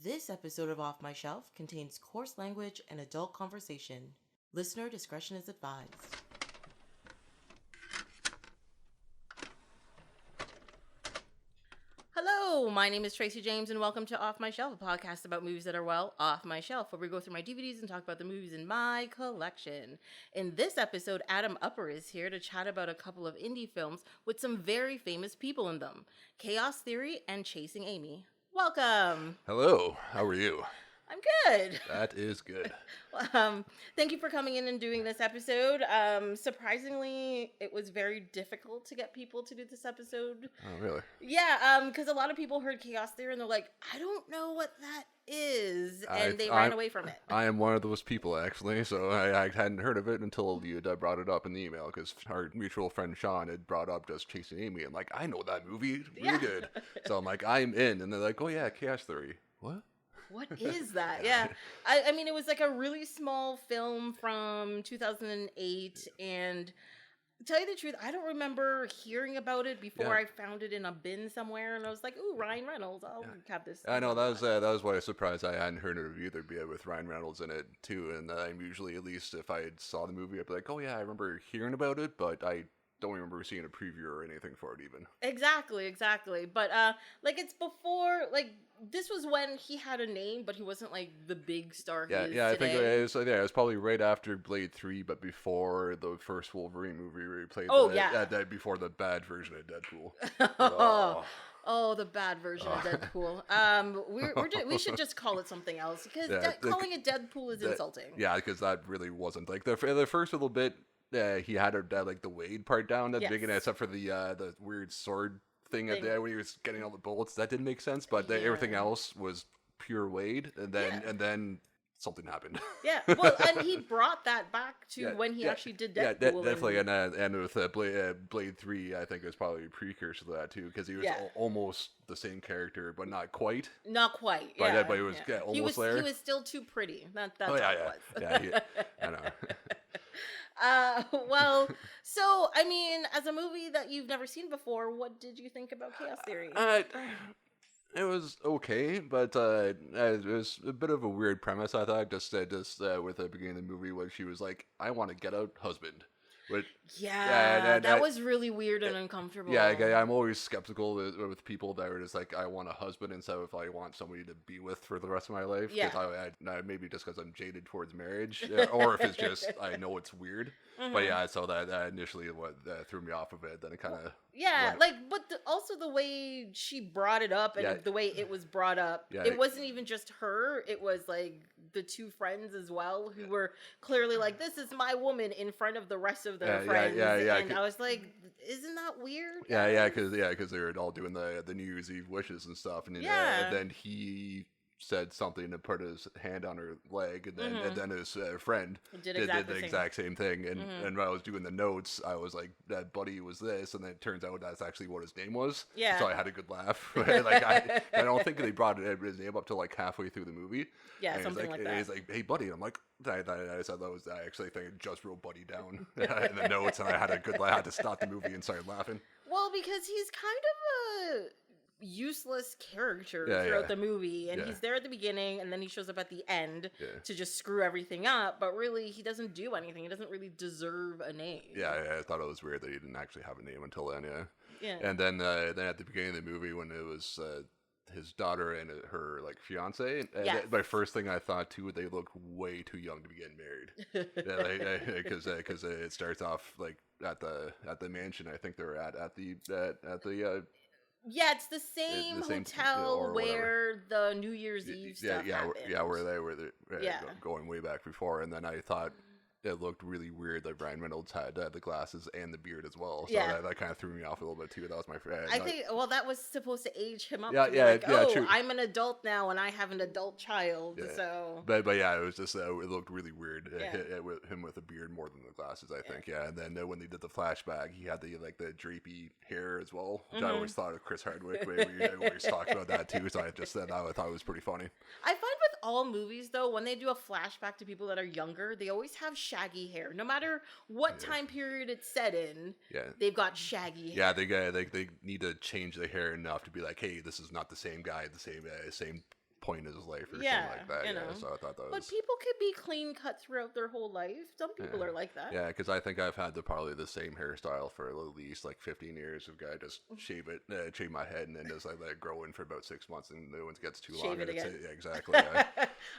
This episode of Off My Shelf contains coarse language and adult conversation. Listener discretion is advised. Hello, my name is Tracy James, and welcome to Off My Shelf, a podcast about movies that are, well, off my shelf, where we go through my DVDs and talk about the movies in my collection. In this episode, Adam Upper is here to chat about a couple of indie films with some very famous people in them, Chaos Theory and Chasing Amy. Welcome. Hello, how are you? I'm good. That is good. Thank you for coming in and doing this episode. Surprisingly, it was very difficult to get people to do this episode. Oh, really? Yeah, because a lot of people heard Chaos Theory and they're like, I don't know what that is, and they ran away from it. I am one of those people, actually, so I hadn't heard of it until you brought it up in the email, because our mutual friend Sean had brought up just Chasing Amy, and like, I know that movie, it's really good. So I'm like, I'm in, and they're like, oh yeah, Chaos Theory. What? What is that? Yeah. I mean, it was like a really small film from 2008, and to tell you the truth, I don't remember hearing about it before I found it in a bin somewhere, and I was like, ooh, Ryan Reynolds, I'll have this. I know, that was why I was surprised I hadn't heard of it either, with Ryan Reynolds in it, too, and I'm usually, at least if I saw the movie, I'd be like, oh yeah, I remember hearing about it, but I don't remember seeing a preview or anything for it even. Exactly. But, like, it's before, like, this was when he had a name, but he wasn't, like, the big star he is today. I think it was probably right after Blade 3, but before the first Wolverine movie where he played before the bad version of Deadpool. Oh, the bad version of Deadpool. We should just call it something else, because calling it Deadpool is insulting. Yeah, because that really wasn't, like, the first little bit, he had like the Wade part down at the beginning, except for the weird sword thing at the end when he was getting all the bullets. That didn't make sense, but everything else was pure Wade, and then something happened. Yeah, well, and he brought that back to when he actually did Deadpool. Yeah, definitely, and with Blade 3, I think it was probably a precursor to that too, because he was almost the same character, but not quite. Not quite, but he was almost there. He was still too pretty. That's all it was. I know. Well, so, I mean, as a movie that you've never seen before, what did you think about Chaos Theory? It was okay, but it was a bit of a weird premise, I thought, just with the beginning of the movie, where she was like, I want to get out husband. But, that was really weird and uncomfortable. Yeah, I'm always skeptical with people that are just like, I want a husband instead of I want somebody to be with for the rest of my life. Yeah. Maybe just because I'm jaded towards marriage, or if it's just, I know it's weird. Mm-hmm. But so that initially what threw me off of it, then it kind of... Yeah, but also the way she brought it up and the way it was brought up, it wasn't even just her, it was like the two friends as well, who were clearly like, this is my woman in front of the rest of their friends. And I was like, isn't that weird? Yeah, because they were all doing the New Year's Eve wishes and stuff, and then he said something and put his hand on her leg, and then his friend did the exact same thing, and when I was doing the notes, I was like, that buddy was this, and then it turns out that's actually what his name was. Yeah. So I had a good laugh. I don't think they brought his name up till like halfway through the movie. Yeah, something like that. He's like, hey buddy, and I'm like, I said that was, I actually think I just wrote buddy down in the notes, and I had a good laugh. I had to stop the movie and start laughing. Well, because he's kind of a useless character throughout the movie, and he's there at the beginning, and then he shows up at the end to just screw everything up, but really he doesn't do anything. He doesn't really deserve a name. I thought it was weird that he didn't actually have a name until then. And then at the beginning of the movie, when it was his daughter and her like fiance, my first thing I thought too, they look way too young to be getting married. Because it starts off like at the mansion. I think they're at the yeah, it's the same hotel where the New Year's Eve stuff happened. Where they were going way back before, and then I thought it looked really weird that Ryan Reynolds had the glasses and the beard as well. So that kind of threw me off a little bit too. That was my friend. I think, that was supposed to age him up. True. I'm an adult now and I have an adult child. Yeah. So, but it was just it looked really weird. With him with a beard more than the glasses, I think. Yeah, and then when they did the flashback, he had the drapey hair as well, which I always thought of Chris Hardwick. We always talked about that too. So I just said I thought it was pretty funny. I find with all movies though, when they do a flashback to people that are younger, they always have shaggy hair. No matter what time period it's set in, they've got shaggy hair. Yeah, they need to change the hair enough to be like, hey, this is not the same guy, the same point in his life or something like that. So I thought that was. But people could be clean cut throughout their whole life. Some people are like that. Yeah, because I think I've had probably the same hairstyle for at least like 15 years. If I just shave my head, and then just like let it grow in for about 6 months, and then once it gets too long, it again. Yeah, exactly.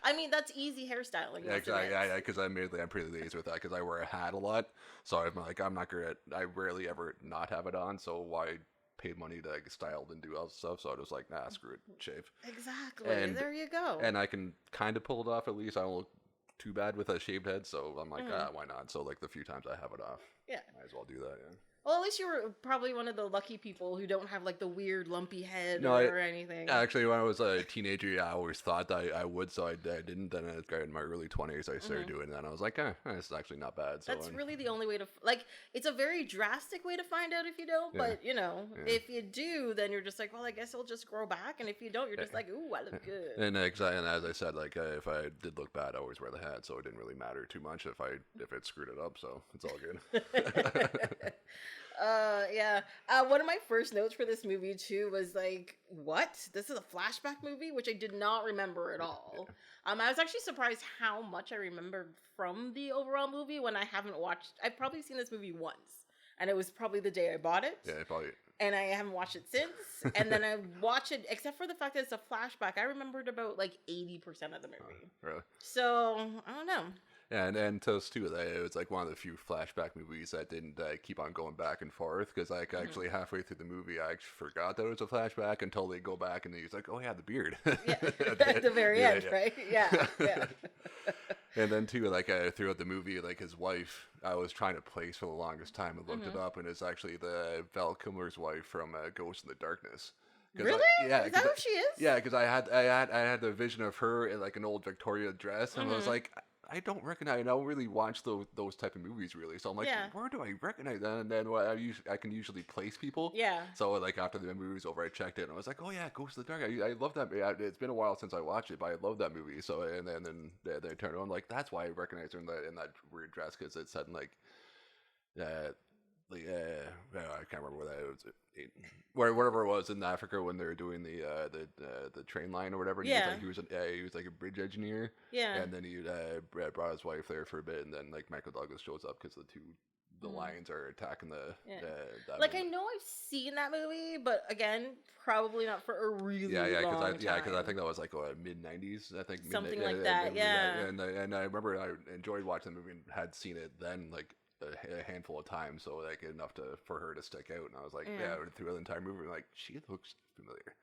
I mean, that's easy hairstyling. Yeah, exactly. Yeah, because I'm pretty lazy with that because I wear a hat a lot. So I'm not good I rarely ever not have it on. So why pay money to get styled and do all this stuff? So I was like, nah, screw it, shave. Exactly. And there you go. And I can kind of pull it off at least. I don't look too bad with a shaved head. So I'm like, why not? So like the few times I have it off, might as well do that. Yeah. Well, at least you were probably one of the lucky people who don't have like the weird lumpy head or anything. Actually, when I was a teenager, I always thought that I would, so I didn't. Then in my early 20s, I started doing that, and I was like, it's actually not bad. So that's really the only way to, it's a very drastic way to find out if you don't, but, if you do, then you're just like, well, I guess it'll just grow back, and if you don't, you're just like, ooh, I look good. And as I said, if I did look bad, I always wear the hat, so it didn't really matter too much if it screwed it up, so it's all good. One of my first notes for this movie too was like, what? This is a flashback movie, which I did not remember at all. I was actually surprised how much I remembered from the overall movie when I've probably seen this movie once, and it was probably the day I bought it. Yeah, probably. And I haven't watched it since. And then I watch it, except for the fact that it's a flashback, I remembered about like 80% of the movie. Really? So, I don't know. Yeah, and to us too, it was like one of the few flashback movies that didn't keep on going back and forth, because actually halfway through the movie I actually forgot that it was a flashback until they go back and he's like, oh yeah, the beard. Yeah, at the very end, right? Yeah. And then too, throughout the movie, his wife, I was trying to place for the longest time and looked it up, and it's actually the Val Kilmer's wife from Ghost in the Darkness. Really? Is that who she is? Yeah, because I had the vision of her in an old Victoria dress, and I was like, I don't really watch those type of movies really. So I'm like, where do I recognize that? And then I can usually place people. Yeah. So after the movie was over, I checked it and I was like, oh yeah, Ghost of the Dark. I love that. It's been a while since I watched it, but I love that movie. So and then they turned on that's why I recognize her in that weird dress, because it said I can't remember what that was. Wherever it was in Africa when they were doing the train line or whatever. Yeah. He was a bridge engineer. Yeah. And then he brought his wife there for a bit, and then Michael Douglas shows up because the lions are attacking the. I know I've seen that movie, but again, probably not for a really long time. Because I think that was mid '90s. I think something like that. Yeah. And I remember I enjoyed watching the movie and had seen it then a handful of times, so enough for her to stick out, and I was like, through the entire movie, I'm like, she looks familiar.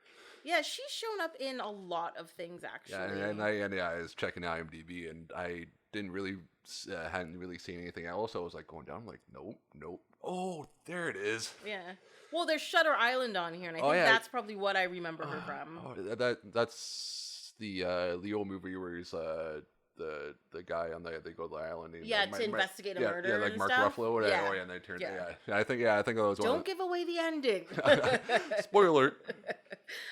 Yeah, she's shown up in a lot of things actually. Yeah, and I was checking IMDb, and I hadn't really seen anything else. I was going down, I'm like, nope. Oh, there it is. Yeah. Well, there's Shutter Island on here, and I think that's probably what I remember her from. That's the Leo movie where he's the guy on they go to the island. To investigate a murder. Yeah, and Mark stuff. Ruffalo. Yeah. And they turned. Yeah. I think that was one. Don't give away the ending. Spoiler.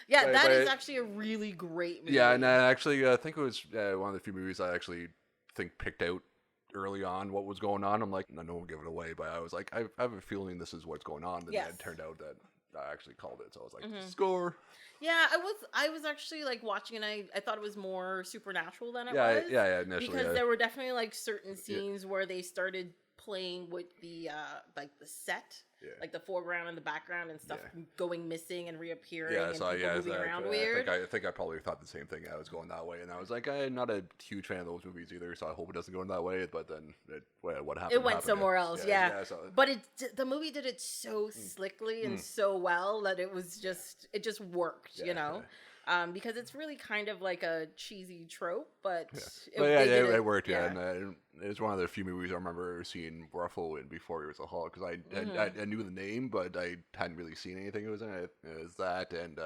Yeah, that is actually a really great movie. Yeah, and I actually think it was one of the few movies I actually think picked out early on what was going on. I'm like, no one give it away, but I was like, I have a feeling this is what's going on. And then it turned out that I actually called it, so I was like, score. Yeah, I was actually watching, and I thought it was more supernatural than it was. Yeah, initially. Because there were definitely certain scenes where they started playing with the the set, the foreground and the background and stuff going missing and reappearing and people moving around weird. I think I probably thought the same thing. I was going that way, and I was like, I'm not a huge fan of those movies either, so I hope it doesn't go in that way. But then what happened? It went somewhere else. But the movie did it so slickly and so well that it just worked. Because it's really kind of like a cheesy trope, but it worked. And it was one of the few movies I remember seeing Ruffalo in before he was a Hulk, because I knew the name, but I hadn't really seen anything it was in. It was that and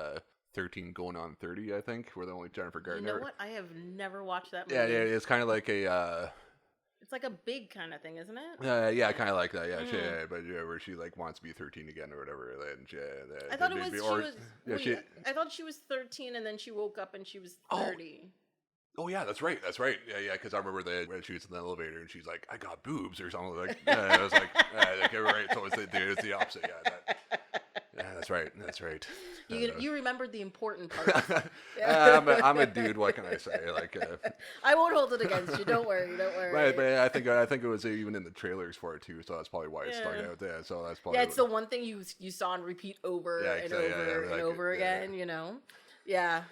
13 Going on 30, I think, were the only Jennifer Gardner. You know what? I have never watched that movie. Yeah, it's kind of like a. It's like a big kind of thing, isn't it? Yeah, kind of like that. Yeah, but where she wants to be 13 again or whatever. And I thought I thought she was 13, and then she woke up and she was 30. Oh yeah, that's right. Yeah, because I remember when she was in the elevator and she's like, "I got boobs" or something like. I was like, okay, right. So it's the opposite. Yeah. that's right. That's right. You remembered the important parts. I'm a dude. What can I say? Like, I won't hold it against you. Don't worry. Right, but I think it was even in the trailers for it too. So that's probably why it stuck out there. So that's probably it's the one thing you saw and repeat over and over again. You know, yeah.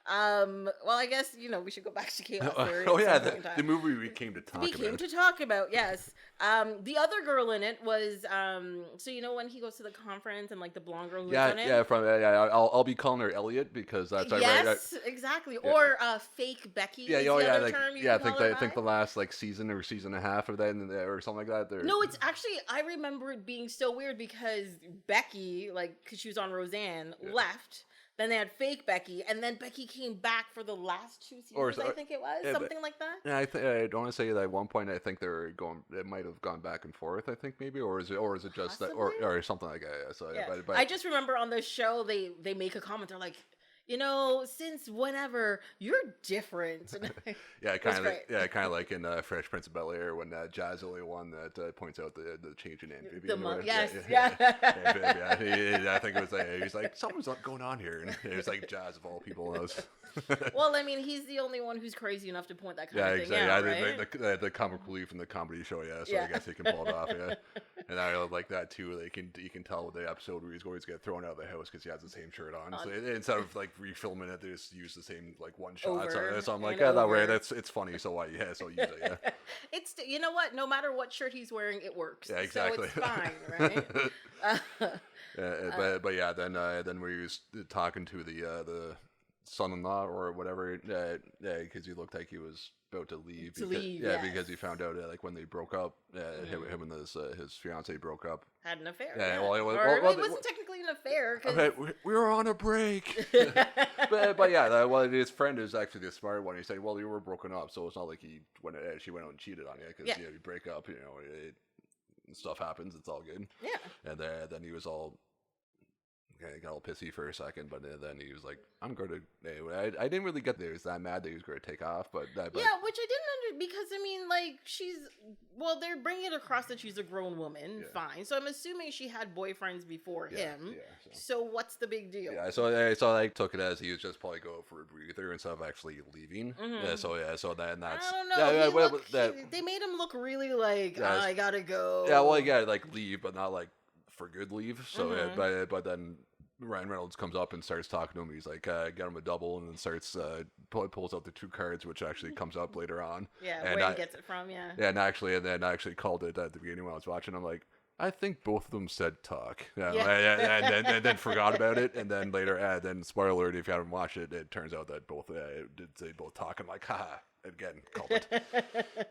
Well, I guess, we should go back to Chaos Theory. The movie we came to talk about. Yes. The other girl in it was, so when he goes to the conference and, like, the blonde girl who's in it? I'll be calling her Elliot because that's... Yes, exactly. Yeah. Or fake Becky is the other term you can call it. I think the last, like, season or season and a half of that or something like that. No, it's actually, I remember it being so weird because Becky, like, because she was on Roseanne, left. Then they had fake Becky, and then Becky came back for the last 2 seasons, I think it was. Something like that. Yeah, I don't want to say that at one point I think it might have gone back and forth, I think maybe, or is it just that, or something like that. Yeah, so, I just remember on the show, they make a comment, they're like, since whenever, you're different. kind of like in Fresh Prince of Bel-Air when Jazz only one that points out the change in Amphibian. I think it was he's like, something's going on here, and it was like Jazz of all people knows. Well, I mean, he's the only one who's crazy enough to point that kind of thing out, right? The comic relief in the comedy show, so I guess he can pull it off, And I like that too. You can tell with the episode where he's going to get thrown out of the house because he has the same shirt on. So instead of like refilming it, they just use the same like one shot. So I'm like, that way it's funny. So why? Yeah, so use it. Yeah. It's what? No matter what shirt he's wearing, it works. Yeah, exactly. So it's fine, right? Then we was talking to the son-in-law or whatever, because he looked like he was about to leave. Because he found out like when they broke up, him and his fiance broke up. Had an affair. It wasn't technically an affair. We were on a break. but his friend is actually the smart one. He said, "Well, you were broken up, so it's not like she went out and cheated on you because you break up. Stuff happens. It's all good." Yeah. And then he was all. He got all pissy for a second, but then he was like, "I'm going to." I didn't really get there. He was that mad that he was going to take off, but which I didn't because I mean, like they're bringing it across that she's a grown woman, fine. So I'm assuming she had boyfriends before him. Yeah, so what's the big deal? Yeah, so I took it as he was just probably going for a breather instead of actually leaving. Mm-hmm. So then that's. I don't know. They made him look really like I gotta go. Yeah, like leave, but not like for good leave. So but then Ryan Reynolds comes up and starts talking to him. He's like, get him a double, and then starts pulls out the 2 cards, which actually comes up later on. Yeah, and where he gets it from. Yeah. Yeah, and I actually called it at the beginning when I was watching. I'm like, I think both of them said talk. And then forgot about it, and then later, then spoiler alert, if you haven't watched it, it turns out that both did say both talk. I'm like, haha. Again, called it.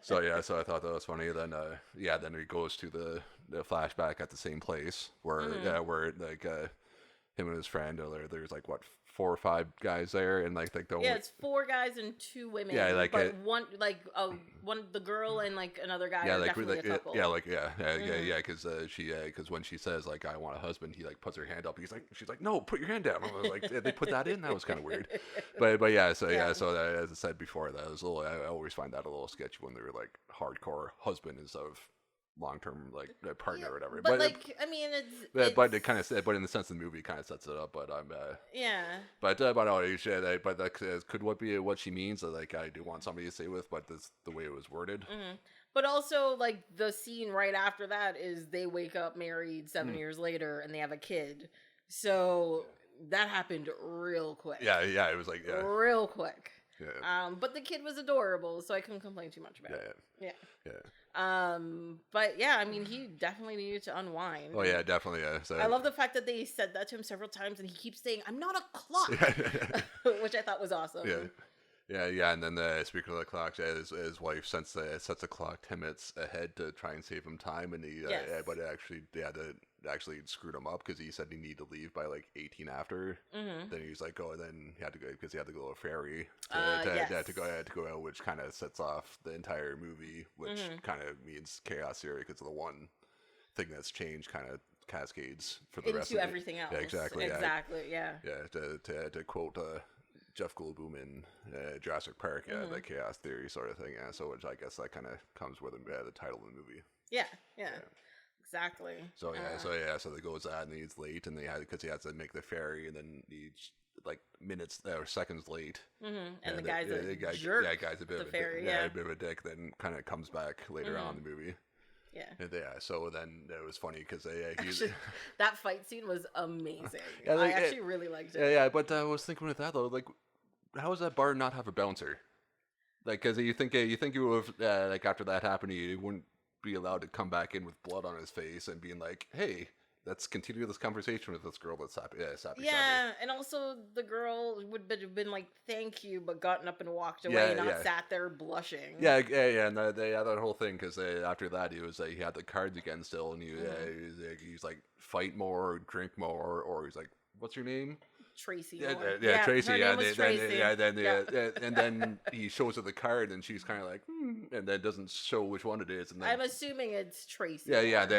So I thought that was funny. Then then he goes to the flashback at the same place where like him and his friend. There's like 4 or 5 guys there, and like the it's 4 guys and 2 women. Yeah, like but one the girl and like another guy. Yeah, definitely a couple. Because when she says like I want a husband, he like puts her hand up. She's like no, put your hand down. I was like they put that in. That was kind of weird. So as I said before, that was a little. I always find that a little sketchy when they were like hardcore husband instead of long-term like partner or whatever, but like I mean but it kind of but in the sense of the movie kind of sets it up, but I'm but that could be what she means, like I do want somebody to stay with, but this the way it was worded. But also like the scene right after that is they wake up married 7 years later and they have a kid, so that happened real quick. It was like real quick. But the kid was adorable, so I couldn't complain too much about it. Yeah. But I mean, he definitely needed to unwind. Oh yeah, definitely. So, I love the fact that they said that to him several times, and he keeps saying, "I'm not a clock," which I thought was awesome. Yeah, and then speaking of the clock, his wife sets a clock 10 minutes ahead to try and save him time, and he but actually screwed him up because he said he needed to leave by like 18 after. Then he's like, then he had to go because he had to go to a ferry to go out, which kind of sets off the entire movie, which kind of means chaos theory because the one thing that's changed kind of cascades for the rest of everything else. Yeah, exactly. Yeah. To quote Jeff Goldblum in Jurassic Park, the chaos theory sort of thing. So which I guess that kind of comes with the title of the movie. Yeah. Exactly. So so they goes out and he's late, and because he has to make the ferry, and then he's like minutes or seconds late. And the guy's a jerk. Yeah, guy's a bit of a ferry, dick. Yeah, a bit of a dick. Then kind of comes back later on in the movie. Yeah. And so then it was funny because that fight scene was amazing. Like, I actually really liked it. Yeah, but I was thinking with that though, like, how does that bar not have a bouncer? Like, because you think you would like after that happened, you wouldn't be allowed to come back in with blood on his face and being like, hey, let's continue this conversation with this girl that's happy. Yeah, and also the girl would have been like, thank you, but gotten up and walked away, not sat there blushing. Yeah, and they had that whole thing, because after that, he had the cards again still, and he's like, fight more, drink more, or he's like, what's your name? Tracy. Tracy. Her name was Tracy. And then he shows her the card, and she's kind of like, and then doesn't show which one it is. And then, I'm assuming it's Tracy. And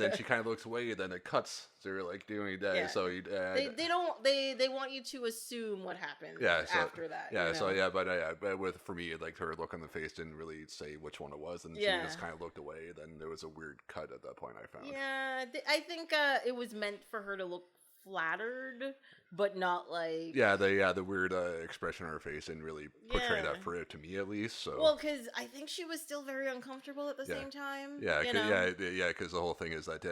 then she kind of looks away, and then it cuts. So you're like doing that. Yeah. So they want you to assume what happened. After that. Yeah. So but for me, like, her look on the face didn't really say which one it was, and she just kind of looked away. Then there was a weird cut at that point, I found. Yeah, I think it was meant for her to look flattered, but not like the weird expression on her face didn't really portray that for it, to me at least. So because I think she was still very uncomfortable at the same time. Because the whole thing is that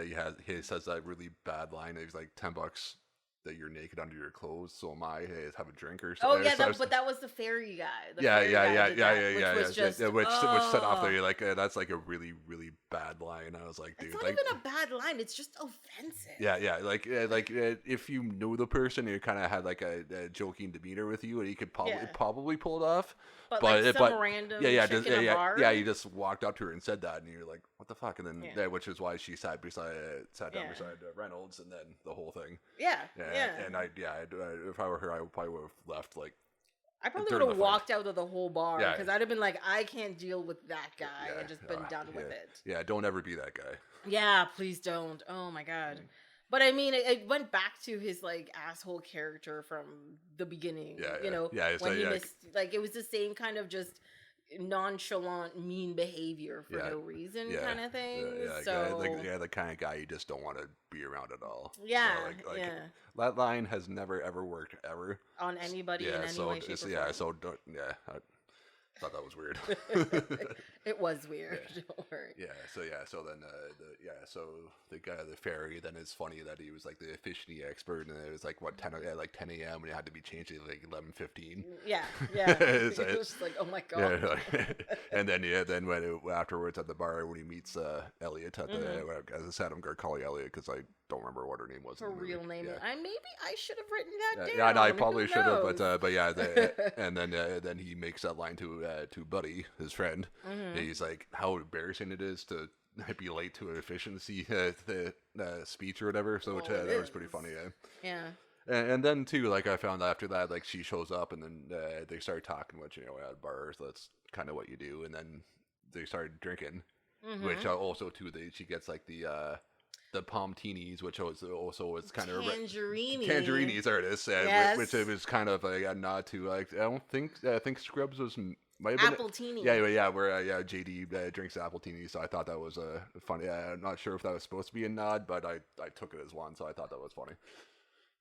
he says that really bad line. He's like, $10 that you're naked under your clothes, so am I. Hey, have a drink or something. Oh yeah, but that was the ferry guy. Which set off there. Like, that's like a really, really bad line. I was like, dude, it's not even a bad line. It's just offensive. Like if you know the person, you kind of had like a joking demeanor with you, and he could probably pull it off. But random chick in a bar? You just walked up to her and said that, and you're like, what the fuck? And then which is why she sat down beside Reynolds, and then the whole thing. Yeah. And if I were her, I probably would have left, like, I probably would have walked out of the whole bar, because I'd have been like, I can't deal with that guy, and just been done with it. Yeah, don't ever be that guy. Yeah, please don't. Oh my god. But I mean, it went back to his like asshole character from the beginning. When he missed, like, it was the same kind of just nonchalant, mean behavior for no reason kind of thing. The kind of guy you just don't want to be around at all. That line has never ever worked ever on anybody in any way, shape, or form. So don't. I thought that was weird. It was weird. Don't worry. So then the guy at the ferry, then it's funny that he was like the fishing expert, and it was like 10 a.m. and it had to be changed to like 11:15. It was just like, oh my god. And then when afterwards at the bar, when he meets Elliot at the as I said, I'm gonna call you Elliot because I don't remember what her name was. Her real name. Maybe I should have written that down. Yeah, no, I probably should have, but and then he makes that line to Buddy, his friend. And he's like, how embarrassing it is to be late to an efficiency speech or whatever. So that was pretty funny. Yeah. And then too, like, I found after that, like, she shows up, and then they start talking, which, at bars, that's kind of what you do. And then they started drinking, which also too, she gets like the palmtinis, which also is kind of tangerinis. There it is. Which it was kind of like a nod to, like, I think Scrubs might have been Appletini. Where JD drinks Appletini. So I thought that was funny. I'm not sure if that was supposed to be a nod, but I took it as one, so I thought that was funny.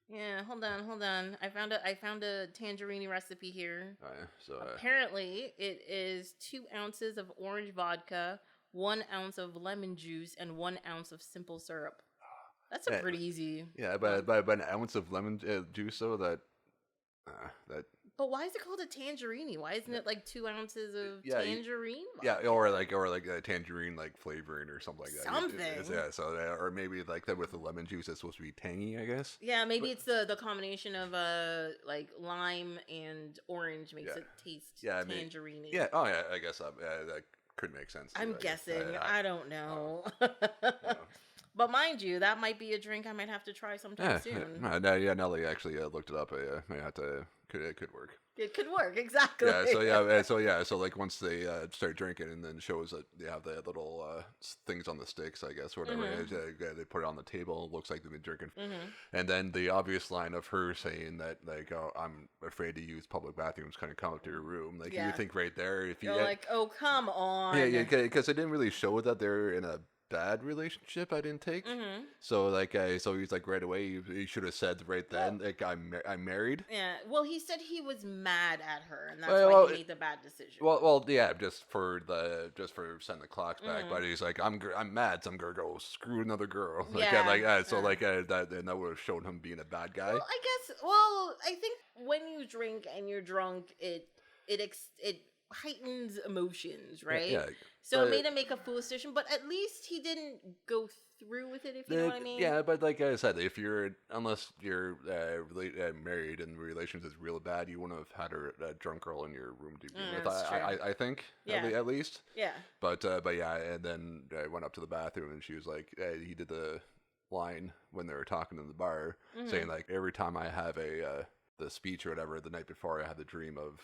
Yeah, hold on. I found a tangerine recipe here. Oh, yeah. So apparently it is 2 ounces of orange vodka, 1 ounce of lemon juice, and 1 ounce of simple syrup. That's a pretty easy. Yeah, but an ounce of lemon juice, though, that. But why is it called a tangerine? Why isn't it like 2 ounces of tangerine? Or like a tangerine like flavoring or something like that. Something. So or maybe like that with the lemon juice, it's supposed to be tangy, I guess. Yeah, maybe it's the combination of like lime and orange makes it taste tangerine. Yeah. Oh yeah, I guess that could make sense. I'm guessing. I don't know. But mind you, that might be a drink I might have to try sometime soon. Now that you actually looked it up, I may have to. It could work. It could work, exactly. So like once they start drinking, and then shows that they have the little things on the sticks, I guess, or whatever. They put it on the table. It looks like they've been drinking. And then the obvious line of her saying that, like, oh, I'm afraid to use public bathrooms, kind of come up to your room. Like, you think right there, if you like, oh, come on. Because it didn't really show that they're in a bad relationship I didn't take. So like, so he's like right away. He should have said right then, like I'm married. Yeah. Well, he said he was mad at her, and that's why he made the bad decision. Well, yeah, just for sending the clocks back. But he's like, I'm mad. So I'm gonna go screw another girl. Like, that would have shown him being a bad guy. Well, I guess. Well, I think when you drink and you're drunk, it heightens emotions, right? Yeah. So it made him make a foolish decision, but at least he didn't go through with it, if you know what I mean. Yeah, but like I said, unless you're married and relations is real bad, you wouldn't have had a drunk girl in your room to be with. I think, at least. Yeah. But yeah, and then I went up to the bathroom and she was like, he did the line when they were talking in the bar, saying like, every time I have the speech or whatever the night before, I had the dream of,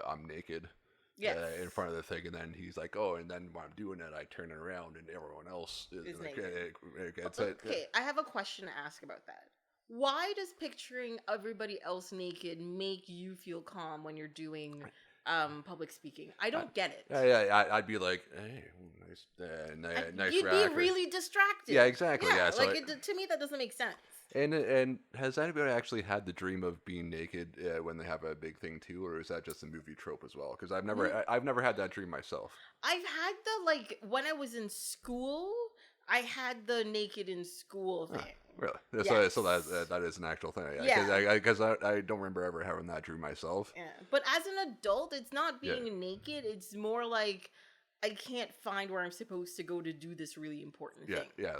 I'm naked. Yes. In front of the thing, and then he's like, "Oh," and then when I'm doing it, I turn it around, and everyone else is naked. Okay, I have a question to ask about that. Why does picturing everybody else naked make you feel calm when you're doing public speaking? I don't get it. Yeah, I'd be like, "Hey, nice." You'd be really distracted. Yeah, exactly. Yeah, so to me that doesn't make sense. And has anybody actually had the dream of being naked when they have a big thing too, or is that just a movie trope as well? Because I've never had that dream myself. I've had when I was in school, I had the naked in school thing. Really? Yes. So that is an actual thing. Yeah. Because I don't remember ever having that dream myself. Yeah. But as an adult, it's not being naked. It's more like, I can't find where I'm supposed to go to do this really important thing. Yeah,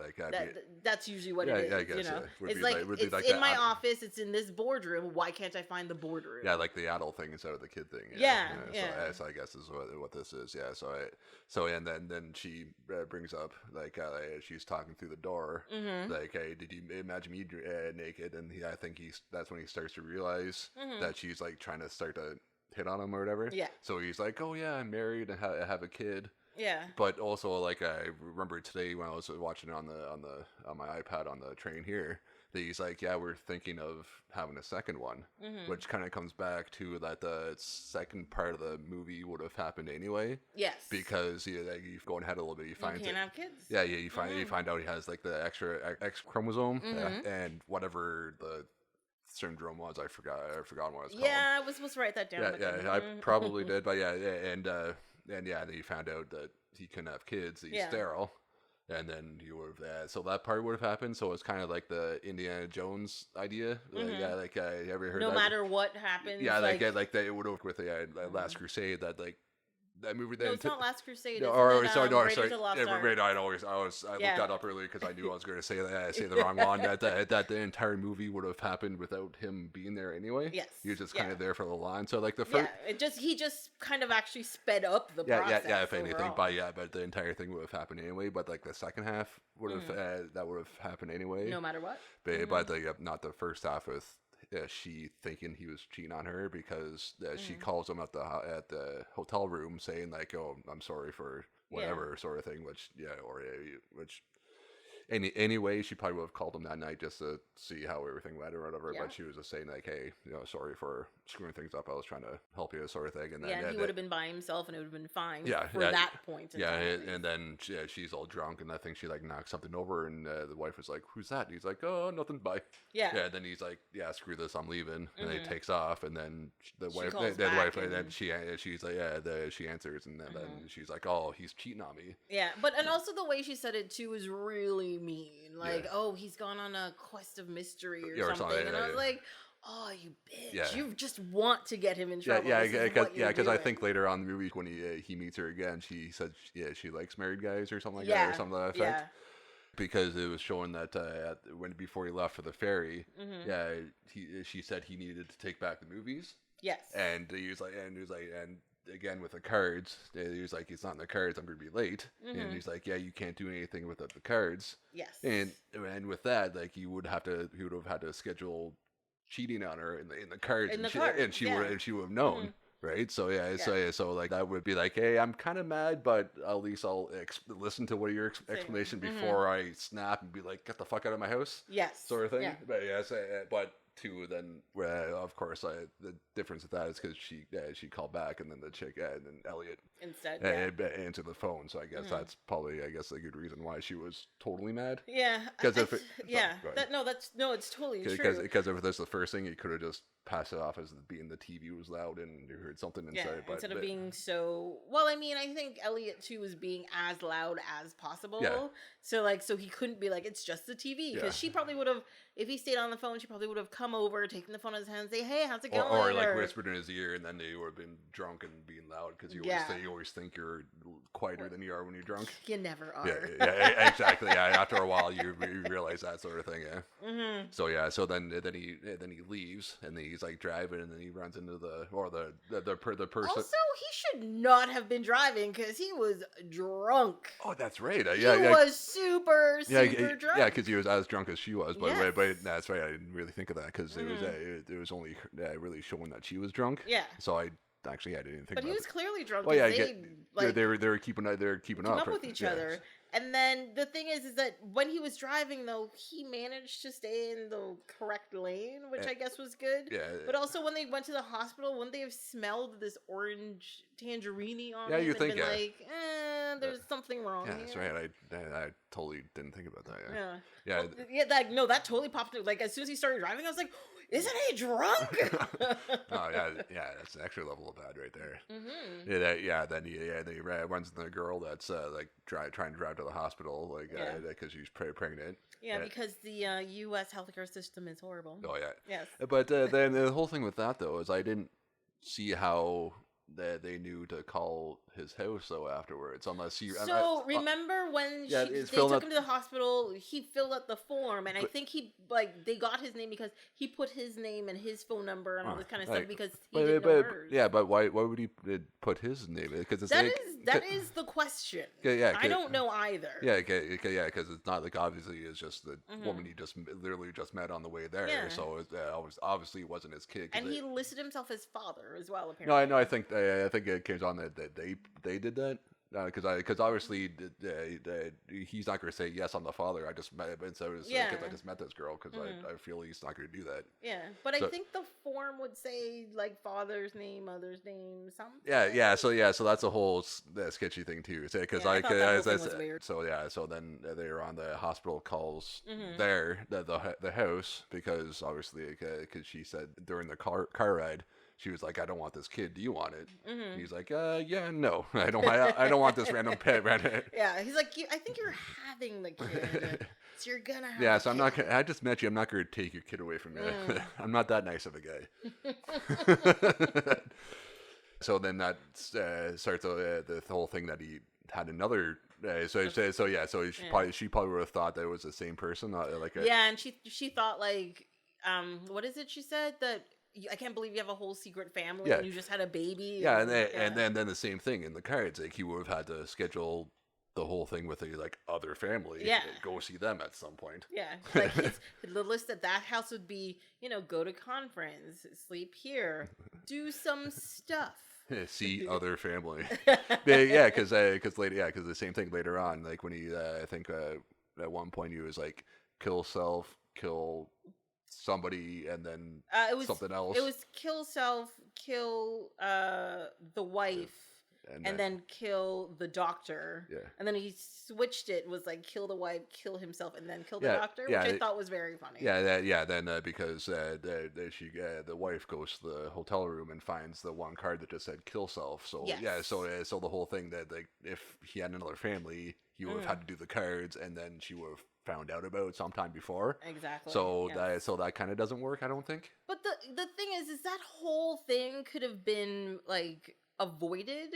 that's usually what it is. Yeah, I guess, it's it's in my office. It's in this boardroom. Why can't I find the boardroom? Yeah, like the adult thing instead of the kid thing. So I guess is what this is. Yeah. So and then she brings up she's talking through the door. Like, hey, did you imagine me naked? And I think that's when he starts to realize that she's like trying to start to hit on him or whatever. Yeah. So he's like, "Oh yeah, I'm married and have a kid." Yeah. But also, like, I remember today when I was watching it on my iPad on the train here, that he's like, "Yeah, we're thinking of having a second one," which kind of comes back to that the second part of the movie would have happened anyway. Yes. Because you going ahead a little bit, you find can't have kids. Yeah, you find out he has like the extra X chromosome and whatever the syndrome was. I forgot what it was called. Yeah, I was supposed to write that down. Yeah, I probably did, but and then you found out that he couldn't have kids. He's sterile, and then you would have. So that part would have happened. So it's kind of like the Indiana Jones idea. Like, ever heard? No matter what happens. Yeah, like they would have with the Last Crusade. That movie. No, it's not Last Crusade. Sorry. I looked that up earlier because I knew I was going to say the wrong one. That the entire movie would have happened without him being there anyway. Yes, he was just kind of there for the line. So like the first, he just kind of actually sped up the process. If anything, but the entire thing would have happened anyway. But like the second half would have that would have happened anyway, no matter what. But not the first half with. She thinking he was cheating on her because she calls him at the hotel room saying like, "Oh, I'm sorry for whatever," sort of thing. Which anyway, she probably would have called him that night just to see how everything went or whatever. But she was just saying like, "Hey, sorry for screwing things up. I was trying to help you," sort of thing. And then he would have been by himself, and it would have been fine. For that point. And then she's all drunk, and I think she like knocks something over, and the wife was like, "Who's that?" And he's like, "Oh, nothing. Bye." Yeah. And then he's like, "Yeah, screw this. I'm leaving." And he takes off, and then the wife, and then she's like, she answers, and then she's like, "Oh, he's cheating on me." Yeah, and also the way she said it too is really mean. Like, "Oh, he's gone on a quest of mystery or something," and I was like, "Oh, you bitch! Yeah. You just want to get him in trouble." Because I think later on in the movie when he meets her again, she said, she likes married guys or something like that, or something like that effect. Because it was showing that before he left for the ferry, she said he needed to take back the movies. Yes, and he was like, and again with the cards, he was like, "It's not in the cards. I'm going to be late." And he's like, "Yeah, you can't do anything without the cards." Yes, and with that, like he would have had to schedule cheating on her in the cards, and she would have known. Right, so so like that would be like, "Hey, I'm kind of mad, but at least I'll listen to your explanation before I snap and be like, get the fuck out of my house." Yes, sort of thing. Yeah. But too, then of course the difference with that is because she called back, and then the chick and then Elliot instead answered the phone. So I guess that's probably a good reason why she was totally mad. Yeah, because it's totally true. Because if that's the first thing, you could have just passed it off as being the TV was loud and you heard something inside. Instead of being so. Well, I mean, I think Elliot too was being as loud as possible. Yeah. So he couldn't be like, it's just the TV, because she probably would have, if he stayed on the phone, she probably would have come over, taken the phone in his hand, and say, "Hey, how's it going?" Or like whispered in his ear, and then they would have been drunk and being loud, because you always think you're quieter than you are when you're drunk. You never are. Yeah, exactly. Yeah, after a while, you realize that sort of thing. Yeah. Mm-hmm. So then he leaves, and then he's like driving, and then he runs into the person. Also, he should not have been driving because he was drunk. Oh, that's right. He was super drunk. Yeah, because he was as drunk as she was. But that's right. I didn't really think of that, because it was only really showing that she was drunk. Yeah. So I didn't think. But he was clearly drunk. Well, they were keeping up with each other. And then the thing is that when he was driving, though, he managed to stay in the correct lane, which I guess was good. Yeah. But also, when they went to the hospital, wouldn't they have smelled this orange tangerine on him? You think, been like, there's something wrong here. That's right. I totally didn't think about that. Yeah. Well, that totally popped up. Like, as soon as he started driving, I was like, isn't he drunk? Oh, yeah, that's an extra level of bad right there. Mm-hmm. Then he runs into the girl that's like trying to drive to the hospital, like because she's pregnant. Yeah, because the U.S. healthcare system is horrible. Oh yeah. Yes. But then the whole thing with that though is I didn't see how they knew to call his house though afterwards, unless he. So remember when they took him to the hospital? He filled out the form, and I think they got his name because he put his name and his phone number and all this kind of stuff because he didn't know hers. Yeah, but why would he put his name? Because that is the question. I don't know either. Yeah, because it's not like obviously it's just the woman he just literally just met on the way there. Yeah. So obviously it wasn't his kid. And he listed himself as father as well. Apparently. No, I think it came on that they did that. Because obviously he's not going to say yes, I'm the father. I just met him, because I just met this girl. Because I feel he's not going to do that. Yeah, but I think the form would say like father's name, mother's name, something. Yeah. So that's a whole sketchy thing too. Because so then they were on the hospital calls there, the house, because obviously because she said during the car ride. She was like, "I don't want this kid. Do you want it?" Mm-hmm. He's like, "Yeah, no, I don't want this random pet." Yeah, he's like, "I think you're having the kid, so you're gonna have." Yeah, so I'm not. I just met you. I'm not going to take your kid away from you. I'm not that nice of a guy. So then that starts the whole thing that he had another. So she probably would have thought that it was the same person. And she thought like, what is it? She said that. I can't believe you have a whole secret family and you just had a baby. Yeah, and then the same thing in the cards. Like he would have had to schedule the whole thing with a other family. Yeah, and go see them at some point. Yeah, like the list at that house would be go to conference, sleep here, do some stuff. See other family. Because the same thing later on. Like when he, I think at one point he was like, kill self, kill somebody, and then something else. It was kill self, kill the wife, and then kill the doctor. Yeah. And then he switched it, was like kill the wife, kill himself, and then kill the doctor, which I thought was very funny. Then because the wife goes to the hotel room and finds the one card that just said kill self. So so the whole thing that if he had another family, he would have had to do the cards, and then she would have found out about it sometime before. Exactly. So that kind of doesn't work, I don't think. But the thing is that whole thing could have been like avoided.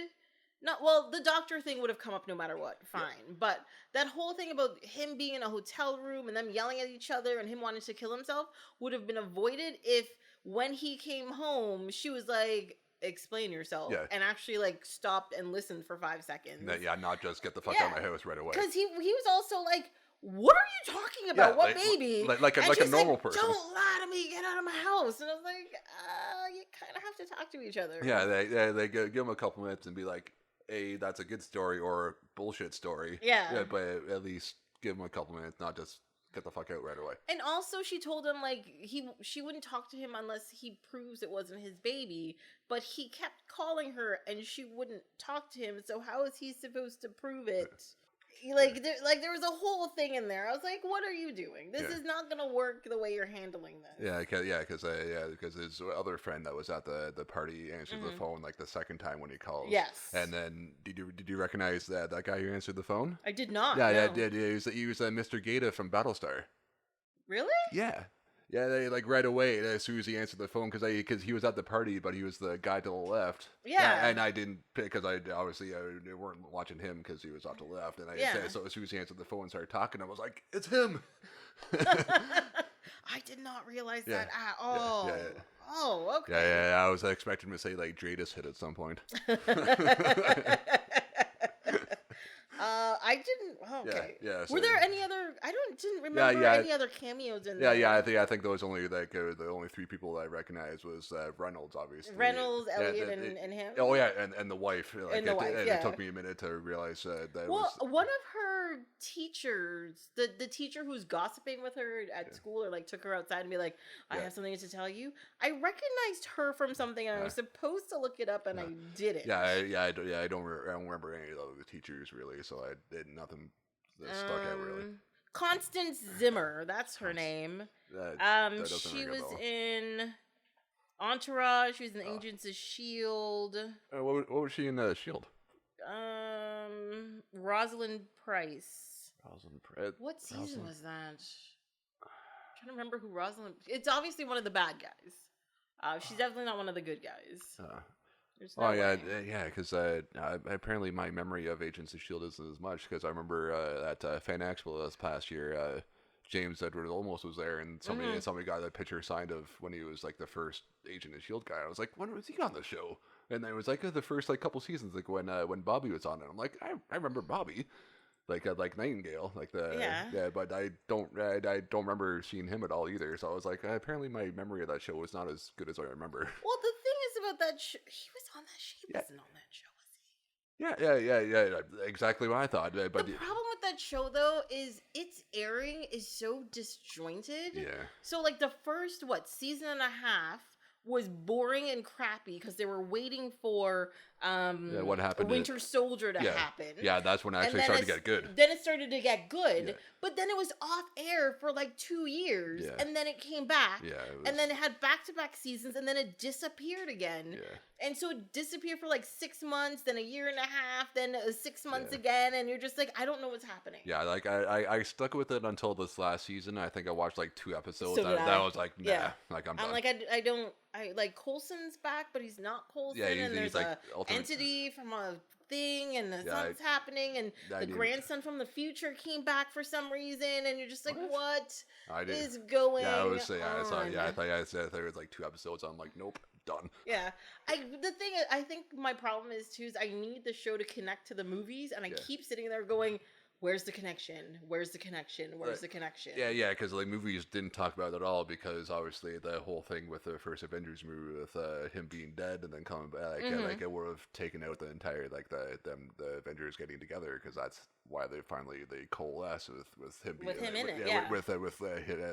The doctor thing would have come up no matter what. Fine. Yeah. But that whole thing about him being in a hotel room and them yelling at each other and him wanting to kill himself would have been avoided if when he came home, she was like, explain yourself, and actually like stopped and listened for 5 seconds. Not just get the fuck out of my house right away. Because he was also like, what are you talking about? What baby? Like a normal person. Don't lie to me. Get out of my house. And I was like, you kind of have to talk to each other. Yeah, they give him a couple minutes and be like, hey, that's a good story or a bullshit story. Yeah. But at least give him a couple minutes, not just get the fuck out right away. And also, she told him like she wouldn't talk to him unless he proves it wasn't his baby. But he kept calling her, and she wouldn't talk to him. So how is he supposed to prove it? Like, there was a whole thing in there. I was like, "What are you doing? This is not gonna work the way you're handling this." Because his other friend that was at the party answered the phone like the second time when he called. Yes. And then did you recognize that guy who answered the phone? I did not. Yeah, I did. He was Mr. Gata from Battlestar. Really? Yeah. Yeah, they like right away as soon as he answered the phone because he was at the party, but he was the guy to the left. Yeah, and I didn't pick because I obviously weren't watching him because he was off to the left, and so as soon as he answered the phone and started talking, I was like, it's him. I did not realize that at all. Yeah. Oh, okay. Yeah. I was expecting to say like Jadis hit at some point. I didn't. Oh, okay. Yeah. Were there any other? I didn't remember any other cameos in there. Yeah. I think those only like the only three people that I recognized was Reynolds, obviously. Reynolds, Elliot, and him. Oh yeah, and the wife. Like, and the wife. It took me a minute to realize that. Well, one of her teachers, the teacher who's gossiping with her at school, or like took her outside and be like, "I have something to tell you." I recognized her from something, and I was supposed to look it up, and I didn't. I don't remember any of the teachers really, so I did nothing that stuck out really. Constance Zimmer, that's her name. She was in Entourage. She was in Agents of S.H.I.E.L.D. What was she in S.H.I.E.L.D.? Rosalind Price. Rosalind Price. What season was that? I'm trying to remember who Rosalind. It's obviously one of the bad guys. She's definitely not one of the good guys. Because apparently my memory of Agents of S.H.I.E.L.D. isn't as much, because I remember at Fan Expo this past year, James Edward Olmos was there, and somebody got a picture signed of when he was like the first Agent of S.H.I.E.L.D. guy. I was like, when was he on the show? And then it was like the first like couple seasons, like when Bobby was on it. I'm like, I remember Bobby, like Nightingale, like but I don't remember seeing him at all either. So I was like, apparently my memory of that show was not as good as I remember. Well, the thing is about that show, he was on that show. He wasn't on that show, was Yeah. Exactly what I thought. But the problem with that show, though, is its airing is so disjointed. Yeah. So, like, the first, season and a half was boring and crappy because they were waiting for what happened Winter Soldier to happen. Yeah, that's when it actually started to get good. Then it started to get good, but then it was off air for like 2 years, and then it came back, and then it had back-to-back seasons, and then it disappeared again. And so it disappeared for like 6 months, then a year and a half, then 6 months again, and you're just like, I don't know what's happening. Yeah, like I stuck with it until this last season. I think I watched like 2 episodes. That was like, nah, like I'm done. Like, I like Coulson's back, but he's not Coulson, and there's like entity from a thing, and something's happening, and the grandson from the future came back for some reason, and you're just like, what is going on? I thought I said there was like 2 episodes. I'm like, nope, done. Yeah, the thing is, I think my problem is too, is I need the show to connect to the movies, and I keep sitting there going, where's the connection? Where's the connection? Where's the connection? Yeah, because like movies didn't talk about it at all, because obviously the whole thing with the first Avengers movie with him being dead and then coming back, like it would have taken out the entire like the Avengers getting together, because that's why they coalesce with him being with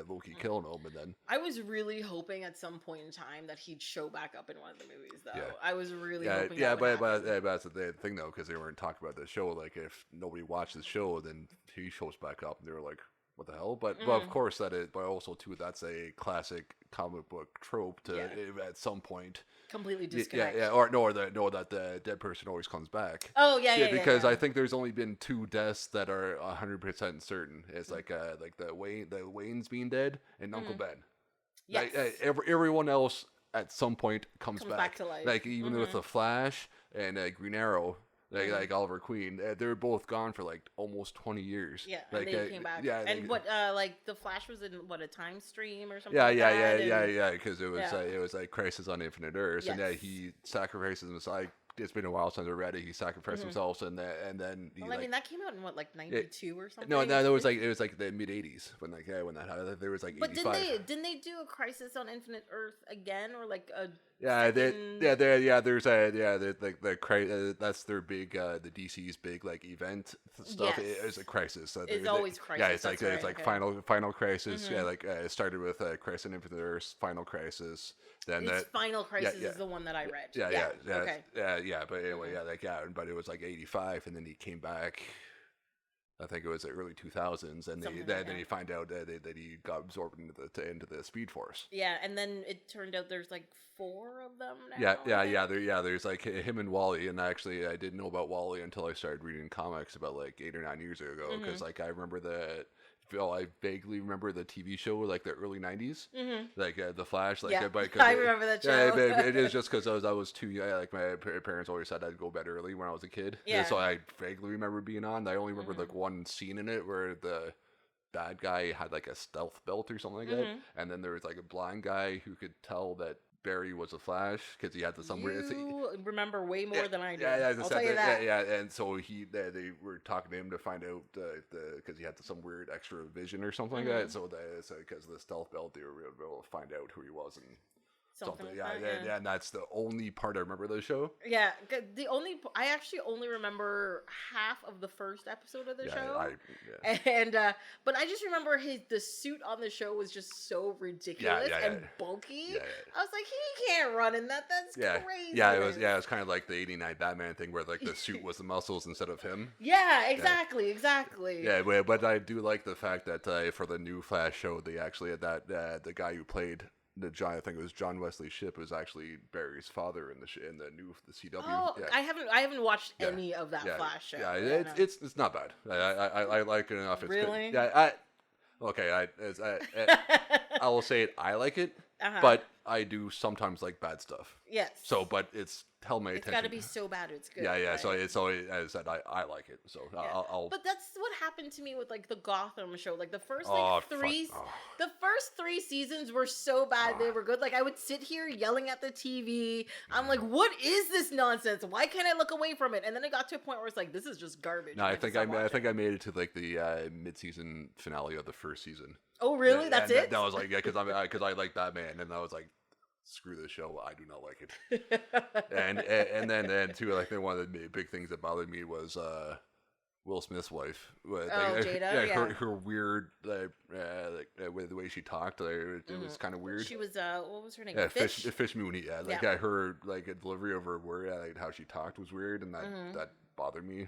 Loki killing him, and then I was really hoping at some point in time that he'd show back up in one of the movies, though. I was really hoping. But that's the thing though, because they weren't talking about the show. Like if nobody watched the show, then he shows back up, and they were like, what the hell? But of course but also too, that's a classic comic book trope to at some point completely disconnect. Or that the dead person always comes back. Oh yeah. Because I think there's only been 2 deaths that are 100% certain. It's like the Wayne's being dead and Uncle Ben. Yes. Everyone else at some point comes back to life. Like even with the Flash and Green Arrow. Like Oliver Queen, they were both gone for like almost 20 years. Yeah, like, and they came back. Yeah, and like the Flash was in a time stream or something. Yeah, because it was like Crisis on Infinite Earths, and he sacrifices himself. It's been a while since I read it. He sacrificed himself, and then. That came out in what, like 92 or something. No, it was like the mid 80s when that happened. There was like. But 85. didn't they do a Crisis on Infinite Earth again, or like a That's their big, the DC's big like event stuff. Yes. It's a crisis. So it's always crisis. Yeah, it's like right. it's like final crisis. Yeah, like it started with Crisis on Infinite Earths, Final Crisis. Then Final Crisis is the one that I read. Okay. But anyway, but it was like 85, and then he came back. I think it was the early 2000s, and then you find out that he got absorbed into the Speed Force. Yeah, and then it turned out there's like 4 of them now. There's like him and Wally, and actually I didn't know about Wally until I started reading comics about like 8 or 9 years ago, because like I remember I vaguely remember the TV show, like the early 90s, like The Flash. Like, I remember that show. It is just because I was too young. Like my parents always said I'd go bed early when I was a kid. Yeah. So I vaguely remember being on. I only remember like one scene in it where the bad guy had like a stealth belt or something like that, and then there was like a blind guy who could tell that Barry was a Flash because he had some weird. You remember way more than I do. I'll tell you that. And so they were talking to him to find out because he had some weird extra vision or something like that. So because of the stealth belt, they were able to find out who he was and something. And that's the only part I remember of the show. Yeah, I actually only remember half of the first episode of the show. But I just remember the suit on the show was just so ridiculous and bulky. I was like, he can't run in that. That's crazy. It was kind of like the '89 Batman thing where like the suit was the muscles instead of him. Yeah, exactly. Yeah, but I do like the fact that for the new Flash show, they actually had the guy who played I think it was John Wesley Shipp, was actually Barry's father in the CW. Oh, I haven't watched any of that Flash show. Yeah, it's not bad. I like it enough. It's really? Good. Yeah, I will say it. I like it, but I do sometimes like bad stuff. Yes. So, but it's held my attention. It's got to be so bad it's good. Yeah. Right? So as I said, I like it. So I'll. But that's what happened to me with like the Gotham show. Like the first the first 3 seasons were so bad they were good. Like I would sit here yelling at the TV. I'm like, what is this nonsense? Why can't I look away from it? And then it got to a point where it's like, this is just garbage. No, I think I made it to like the mid-season finale of the first season. Oh really? That's it? That was like because I like Batman, and I was like, screw this show, I do not like it. and then too, like one of the big things that bothered me was Will Smith's wife. Jada. Her weird with the way she talked, it was kind of weird. She was what was her name? Fish Mooney. Her like a delivery of her word, like how she talked was weird, and that bothered me.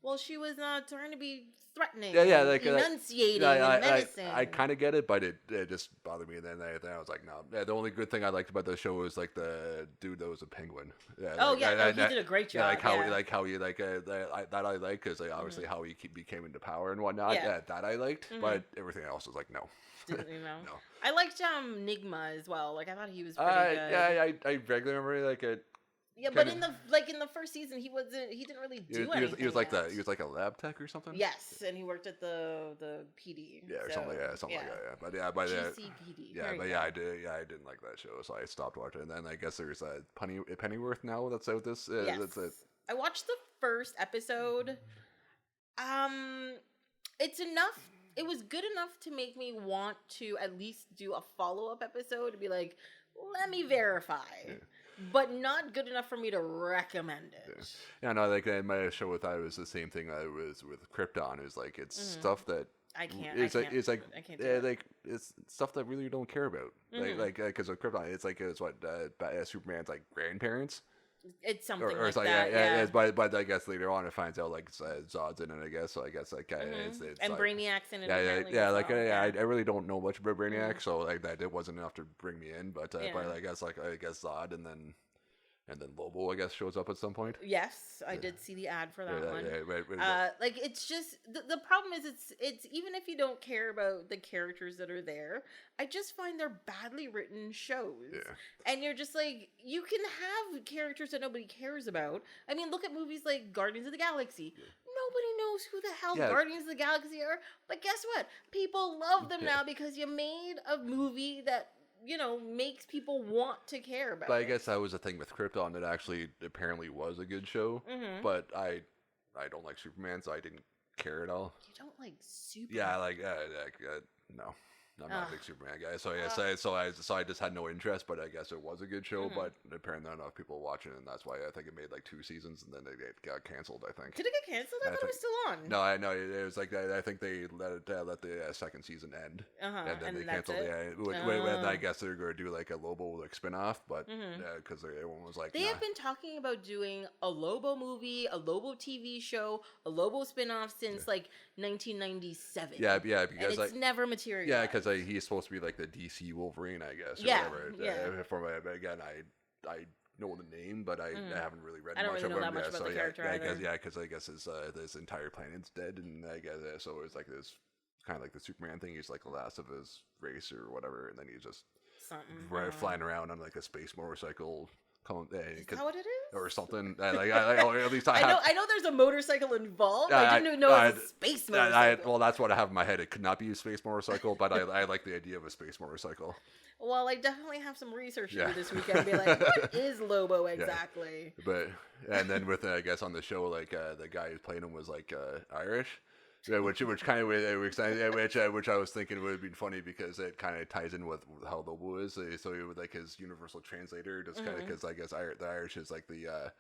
Well, she was trying to be threatening, like enunciating, and menacing. I kind of get it, but it just bothered me. And then I was like, no. The only good thing I liked about the show was like the dude that was a penguin. He did a great job. How he that I like because obviously how he became into power and whatnot. Yeah, that I liked, but everything else was like no. Didn't you know? No. I liked Nigma as well. Like I thought he was pretty good. Yeah, I regularly remember like a. Yeah, but in the first season, he didn't really do anything. He was like a lab tech or something. Yes, and he worked at the PD. Yeah, or something like that. But GCPD. I didn't like that show, so I stopped watching. And then I guess there's Pennyworth now that's out this. Yes. I watched the first episode. It's enough. It was good enough to make me want to at least do a follow-up episode to be like, let me verify. Yeah. But not good enough for me to recommend it. Yeah, no, like my show with that was the same thing I was with Krypton. Is like it's stuff that I can't. It's stuff that really you don't care about. Like because with Krypton, it's what Superman's like grandparents. It's something or like that. Yeah. But I guess later on it finds out like Zod's in it. I guess so. I guess like it's and like, Brainiac's in it. I really don't know much about Brainiac, so like that it wasn't enough to bring me in. But I guess Zod and then Lobo I guess shows up at some point. Yes, I did see the ad for that one. Like it's just the problem is it's even if you don't care about the characters that are there, I just find they're badly written shows. Yeah. And you're just like, you can have characters that nobody cares about. I mean, look at movies like Guardians of the Galaxy. Yeah. Nobody knows who the hell Guardians of the Galaxy are, but guess what? People love them now because you made a movie that makes people want to care about. But I guess that was the thing with Krypton. It actually apparently was a good show, but I don't like Superman, so I didn't care at all. You don't like Superman? Yeah, no. I'm not a big Superman guy. So I just had no interest, but I guess it was a good show. But apparently not enough people watching, and that's why I think it made like 2 seasons, and then it got canceled. I think. Did it get canceled? I thought it was still on. No, I know it was like I think they let the second season end, and then they canceled. I guess they're going to do like a Lobo like spinoff, but because everyone was like, they have been talking about doing a Lobo movie, a Lobo TV show, a Lobo spinoff since like 1997. Yeah, because and it's never materialized. Yeah, because he's supposed to be like the DC Wolverine, I guess. Or whatever. Again, I know the name, but I haven't really read much of him. That much about the character because I guess his entire planet's dead, and I guess so it's like this kind of like the Superman thing. He's like the last of his race or whatever, and then he's just flying around on like a space motorcycle. Is that what it is? Or something. At least I know there's a motorcycle involved. I didn't know it was a space motorcycle. Well, that's what I have in my head. It could not be a space motorcycle, but I like the idea of a space motorcycle. Well, I definitely have some research to do this weekend. Be like, what is Lobo exactly? Yeah. And then with I guess on the show, like the guy who's playing him was like Irish. Yeah, which kind of which I was thinking would have been funny because it kind of ties in with how Lobo is. So he would like his universal translator, just kind of because I guess the Irish is like the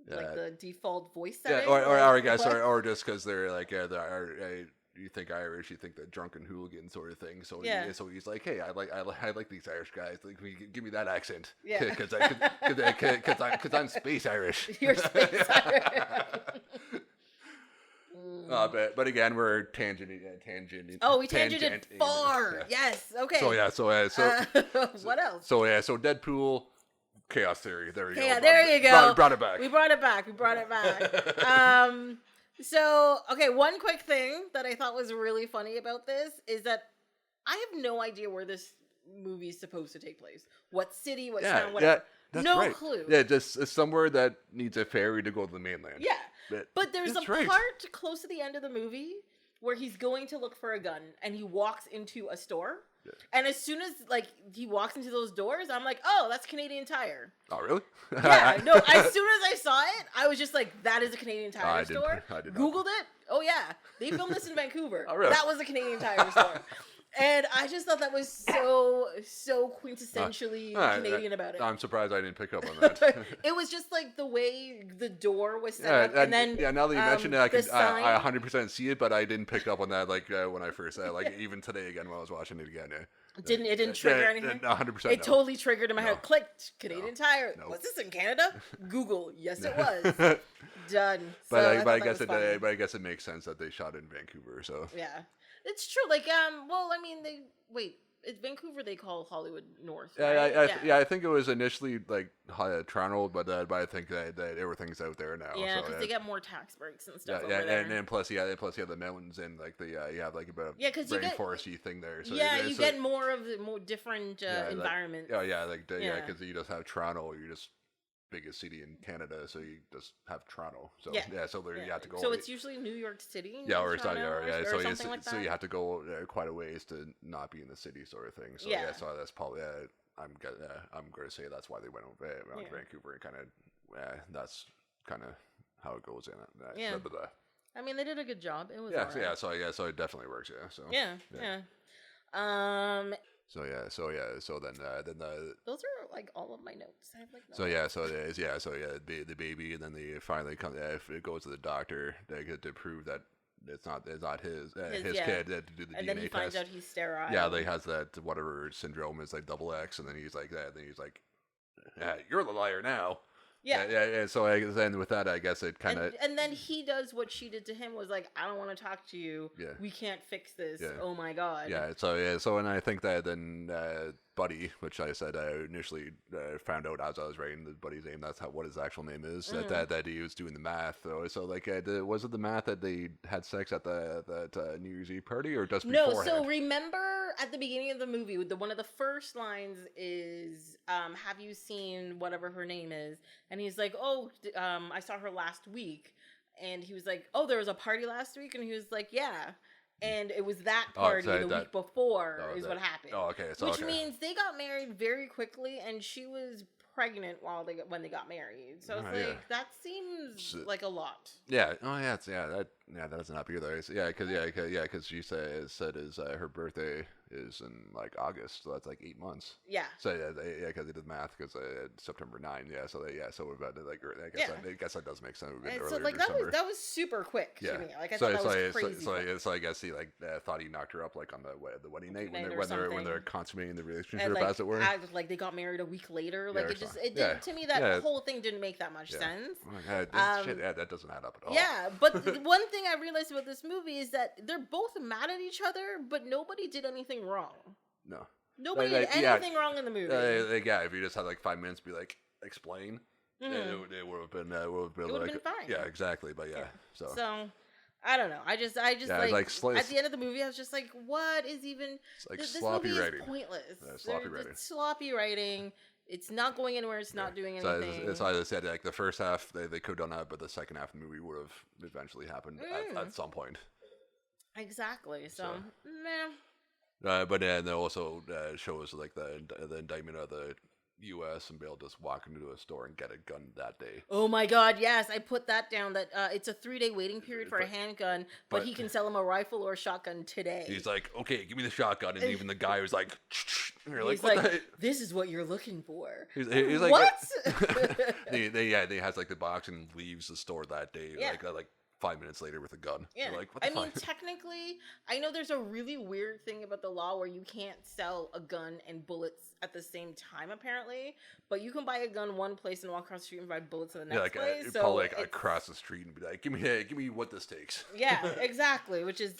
like the default voice setting. Or I guess or just because they're like you think Irish, you think the drunken hooligan sort of thing. So so he's like, hey, I like these Irish guys. Like, give me that accent. Yeah, because I'm space Irish. You're space Irish. But again, we're tangenting. Oh, we tangented far. Yeah. Yes. Okay. So what else? So Deadpool, Chaos Theory. There we go. Yeah, there you go. Brought it back. We brought it back. So okay, one quick thing that I thought was really funny about this is that I have no idea where this movie is supposed to take place. What city? What town? Whatever. That's no right. clue. Yeah, just somewhere that needs a ferry to go to the mainland. Yeah. But there's a part close to the end of the movie where he's going to look for a gun and he walks into a store. Yeah. And as soon as like he walks into those doors, I'm like, oh, that's Canadian Tire. Oh, really? Yeah. No, as soon as I saw it, I was just like, that is a Canadian Tire store. I did Googled it. Oh, yeah. They filmed this in Vancouver. Oh, really? That was a Canadian Tire store. And I just thought that was so quintessentially Canadian about it. I'm surprised I didn't pick up on that. It was just like the way the door was set up, and then now that you mentioned it, I 100% see it, but I didn't pick up on that like when I first said it. Like even today again when I was watching it again. It didn't trigger anything? 100%. It totally triggered in my head. Clicked Canadian Tire. Was this in Canada? Google. Yes, it was. Done. But I guess it makes sense that they shot in Vancouver. So yeah. It's true. Like, well, I mean, it's Vancouver. They call Hollywood North. Right? I think it was initially like Toronto, but I think that everything's out there now. Yeah, because they get more tax breaks and stuff. Yeah, and plus you have the mountains and like you have like a bit of rainforesty thing there. So you get more of the more different environment. Because you just have Toronto, you just biggest city in Canada, so you just have Toronto. So you have to go. So it's usually New York City. Or something like that. So you have to go quite a ways to not be in the city, sort of thing. So so that's probably I'm going to say that's why they went to Vancouver and kind of that's kind of how it goes in it. I mean, they did a good job. It was so it definitely works. So So then those are like all of my notes. I have like the baby, and then they finally come. It goes to the doctor to prove that it's not his kid to do the DNA test. And then he finds out he's sterile. Yeah, he has that whatever syndrome is like double X, and then he's like that. And then he's like, "You're the liar now." Yeah. So then with that, I guess it kind of... And then he does what she did to him, was like, I don't want to talk to you. Yeah. We can't fix this. Yeah. Oh, my God. So and I think that then Buddy, which I said I initially found out as I was writing the Buddy's name, that's what his actual name is, that he was doing the math. So like, was it the math that they had sex at that New Year's Eve party, or just beforehand? No, so remember at the beginning of the movie, one of the first lines is, have you seen whatever her name is? And he's like, oh, I saw her last week. And he was like, oh, there was a party last week? And he was like, yeah. And it was that party the week before is what happened. Oh, okay. Which means they got married very quickly, and she was pregnant when they got married. So it's that seems like a lot. Yeah. Oh, yeah. That that doesn't help either. Because she said is her birthday is in like August, so that's like 8 months. Yeah. So because they did math because September 9. Yeah, so we're about to like. I guess that does make sense. So like that was super quick to me. Like I thought that was crazy. So I guess he like thought he knocked her up like on the wedding night when they're consummating the relationship, and, like, as it were. Like they got married a week later. Like it did to me, that whole thing didn't make that much sense. That doesn't add up at all. Yeah, but one thing I realized about this movie is that they're both mad at each other, but nobody did anything wrong. No. Nobody did anything wrong in the movie. If you just had like 5 minutes to be like, explain, it would have been fine. Yeah, exactly. But so I don't know. I just like at the end of the movie, I was just like, what is even? It's like this sloppy movie writing. Is pointless. Sloppy writing. Sloppy writing. It's not going anywhere. It's not doing anything. It's like I said, like the first half they could have done that, but the second half of the movie would have eventually happened at some point. Exactly. So meh. But then it also shows like the indictment of the U.S. and be able to just walk into a store and get a gun that day. Oh my God, yes, I put that down. That it's a 3-day waiting period for a handgun, but he can sell him a rifle or a shotgun today. He's like, okay, give me the shotgun, and even the guy was like, he's like, this is what you're looking for. He's like, what? He has like the box and leaves the store that day, like 5 minutes later with a gun. Yeah. You're like, what the fuck? mean, technically, I know there's a really weird thing about the law where you can't sell a gun and bullets at the same time, apparently. But you can buy a gun one place and walk across the street and buy bullets in the next place. So probably like across the street and be like, give me what this takes. Yeah, exactly. Which is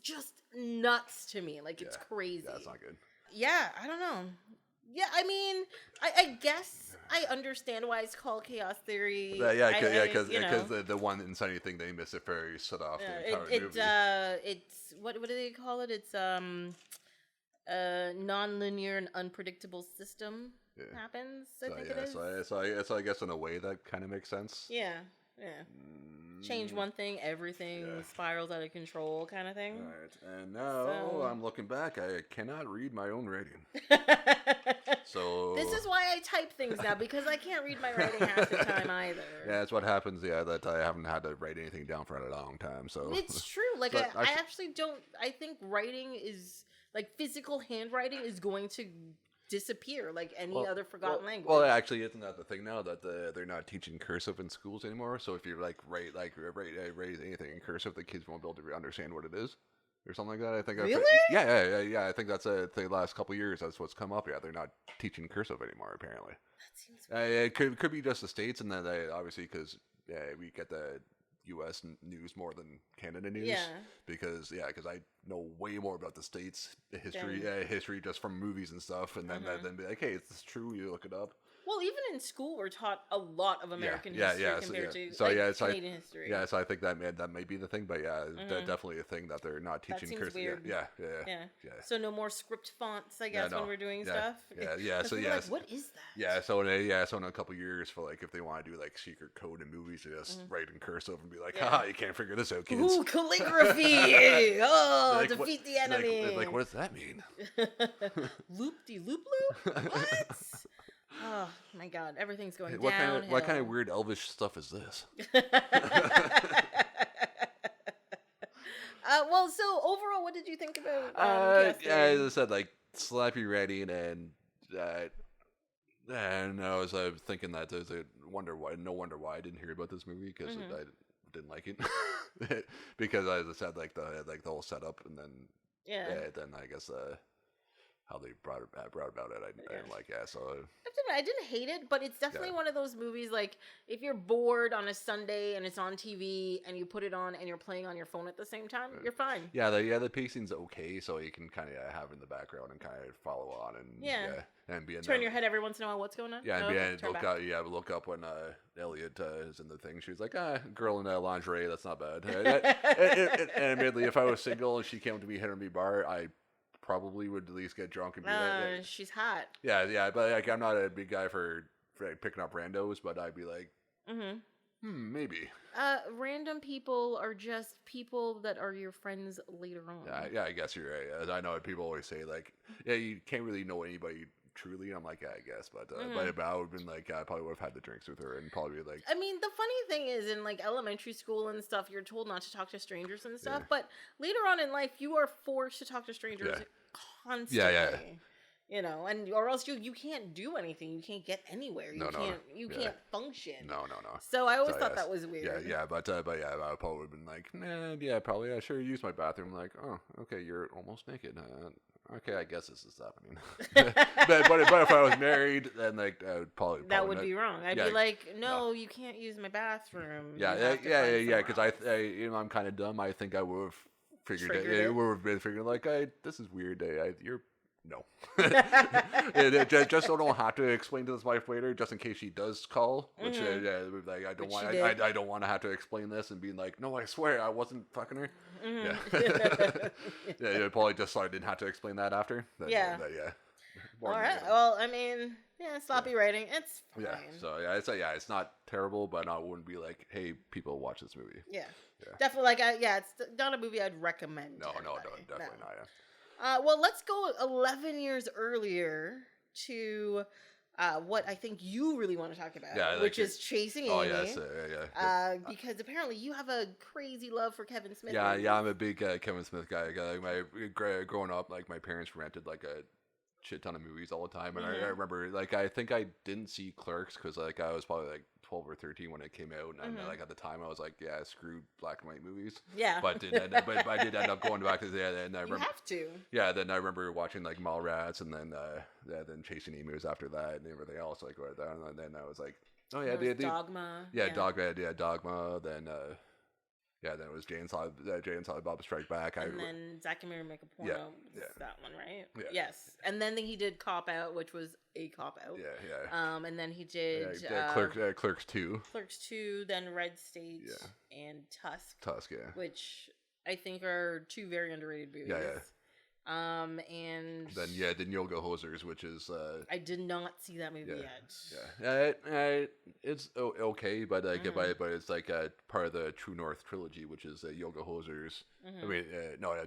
just nuts to me. Like, it's crazy. Yeah, that's not good. Yeah, I don't know. Yeah, I mean, I guess I understand why it's called chaos theory. Because the one insanity thing they miss it very set off the entire movie. It's what do they call it? It's nonlinear and unpredictable system happens. I think it is. So I guess in a way that kind of makes sense. Yeah. Change one thing, everything spirals out of control, kind of thing. All right, and now I'm looking back. I cannot read my own writing. So this is why I type things now, because I can't read my writing half the time either. Yeah, that's what happens. Yeah, that I haven't had to write anything down for a long time. So it's true. Like so I actually don't. I think writing is like physical handwriting is going to disappear like any other forgotten language. Well, actually, isn't that the thing now that they're not teaching cursive in schools anymore? So if you write anything in cursive, the kids won't be able to understand what it is. Or something like that. I think. Really? I think that's the last couple of years. That's what's come up. Yeah, they're not teaching cursive anymore. Apparently. That seems weird. It could be just the States, and then obviously because we get the U.S. news more than Canada news. Yeah. Because I know way more about the States history just from movies and stuff, and then be like, hey, is this true? You look it up. Well, even in school, we're taught a lot of American history compared to Canadian history. Yeah, so I think that may be the thing, but definitely a thing that they're not teaching. That seems weird. Yeah. So no more script fonts, I guess, when we're doing stuff. So like, what is that? Yeah, so in a couple of years, for like if they want to do like secret code in movies, they just wite in cursive and be like, haha, you can't figure this out, kids. Ooh, calligraphy! like, defeat the enemy. Like, what does that mean? Loop-de-loop-loop? What? Oh my God! Everything's going downhill. What kind of weird elvish stuff is this? Well, so overall, what did you think about? As I said, like slappy writing, and I was thinking that there's no wonder why I didn't hear about this movie because I didn't like it because as I said, like the whole setup, and then then I guess how they brought about it, I didn't like. So I didn't hate it, but it's definitely one of those movies, like, if you're bored on a Sunday and it's on TV and you put it on and you're playing on your phone at the same time, you're fine. The pacing's okay, so you can kind of have in the background and kind of follow on and be in turn your head every once in a while. What's going on? Look up when Elliot is in the thing. She's like, girl in lingerie. That's not bad. And admittedly, if I was single and she came to me hitting me bar, I probably would at least get drunk and be like, she's hot. Yeah, but like I'm not a big guy for like, picking up randos, but I'd be like, maybe. Random people are just people that are your friends later on. Yeah, I guess you're right. I know people always say like, you can't really know anybody truly. I'm like, yeah, I guess, but I would have been like, I probably would have had the drinks with her and probably like. I mean, the funny thing is, in like elementary school and stuff, you're told not to talk to strangers and stuff, but later on in life, you are forced to talk to strangers constantly. Yeah. You know, and or else you can't do anything. You can't get anywhere. You can't function. No. So I always thought that was weird. But I probably would have been like, probably I should use my bathroom. Like, oh, okay, you're almost naked. Okay, I guess this is happening. but if I was married, then like I would probably that would be wrong. I'd be like, no, you can't use my bathroom. Because I'm kind of dumb. I think I would have figured it. Would have been figuring like, this is weird. You're. No. Just so I don't have to explain to this wife later, just in case she does call. Which like I don't want to have to explain this and be like, no, I swear I wasn't fucking her. Probably just so I didn't have to explain that after. All right. Well, I mean, sloppy writing. It's fine. It's not terrible, but I wouldn't be like, hey, people, watch this movie. Yeah. Definitely. Like, it's not a movie I'd recommend. No, definitely not. Yeah. Well, let's go 11 years earlier to what I think you really want to talk about, which is Chasing Amy. Oh, yes, because apparently you have a crazy love for Kevin Smith. Yeah, I'm a big Kevin Smith guy. Growing up, like my parents rented like a shit ton of movies all the time, and I remember like I think I didn't see Clerks because like I was probably like 12 or 13 when it came out, and like at the time I was like, screw black and white movies. Yeah. But I did end up going back to and I remember. You have to. Yeah, then I remember watching like Mallrats, and then Chasing Amy was after that, and everything else like right there, and then I was like, oh yeah, Dogma. Dogma. Then then it was Jay and Silent Bob Strike Back. And then Zack and Miri Make a Porno. That one, right? Yeah. Yes. And then he did Cop Out, which was a cop out. Yeah. And then he did Clerks 2. Clerks 2, then Red State, and Tusk. Which I think are two very underrated movies. Yeah. And then Yoga Hosers, which is I did not see that movie yet. Yeah. It's okay, but but it's like part of the True North trilogy, which is Yoga Hosers. I mean,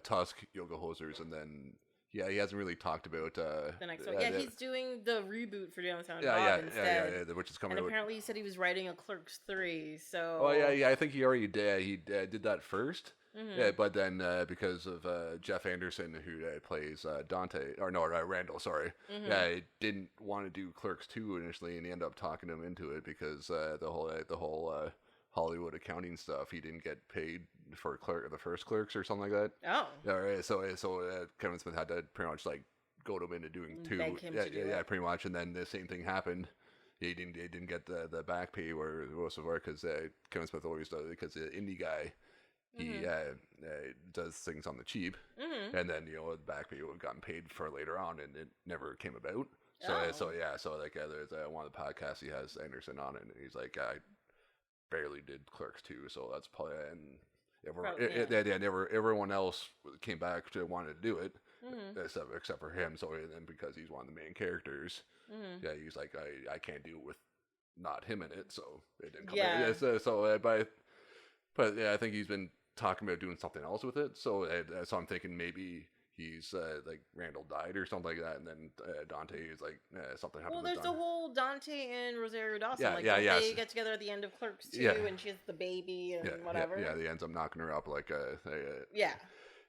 Tusk, Yoga Hosers, and then he hasn't really talked about the next one. He's doing the reboot for Downtown Bob instead. Which is coming and out. Apparently, he said he was writing a Clerks 3. So. Oh yeah. I think he already did. He did that first. Yeah, but then because of Jeff Anderson, who plays Randall, sorry, he didn't want to do Clerks 2 initially, and he ended up talking him into it because the whole Hollywood accounting stuff, he didn't get paid for the first Clerks or something like that. Oh, yeah, right. So Kevin Smith had to pretty much like goad him into doing 2. Pretty much, and then the same thing happened. He didn't get the back pay where it was because Kevin Smith always does, because the indie guy. He does things on the cheap, and then the back pay would have gotten paid for later on, and it never came about. So there's one of the podcasts he has Anderson on it, and he's like, I barely did Clerks 2, so that's probably everyone else came back to wanted to do it, except for him. So then because he's one of the main characters, he's like, I can't do it with not him in it, so it didn't come out. But I think he's been talking about doing something else with it. So I'm thinking maybe he's like Randall died or something like that, and then Dante is like something happened. Well, there's the whole Dante and Rosario Dawson. They get together at the end of Clerks 2, and she has the baby and whatever. Yeah, he ends up knocking her up like Yeah.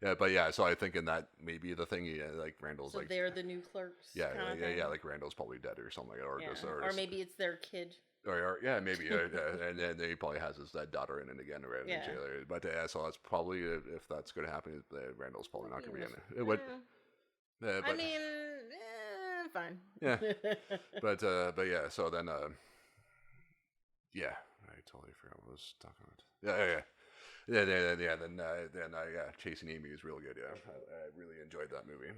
Yeah, but so I think in that maybe the thing, like Randall's so like they're the new Clerks. Like Randall's probably dead or something like that, or maybe it's their kid. Maybe, and then he probably has his daughter in it again, right? Yeah. But so that's probably if that's going to happen, Randall's probably not going to be in it. I mean, fine. Yeah, but So then, I totally forgot what I was talking about. Chasing Amy is really good. Yeah, I really enjoyed that movie.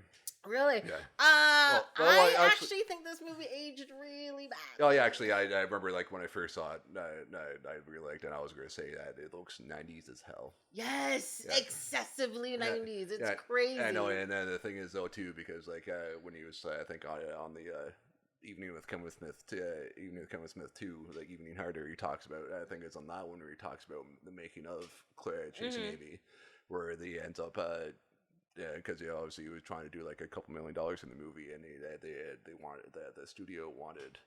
Really? Yeah. I actually think this movie aged really bad. Oh yeah, actually, I remember like when I first saw it, I really liked it. And I was going to say that it looks 90s as hell. Yes, excessively 90s. It's crazy. I know, and the thing is though too, because like when he was, I think on the Evening with Kevin Smith 2, like Evening Harder, he talks about, I think it's on that one where he talks about the making of Chasing Amy, where he ends up Yeah, because obviously he was trying to do like a couple $1 million in the movie, and they wanted the studio wanted.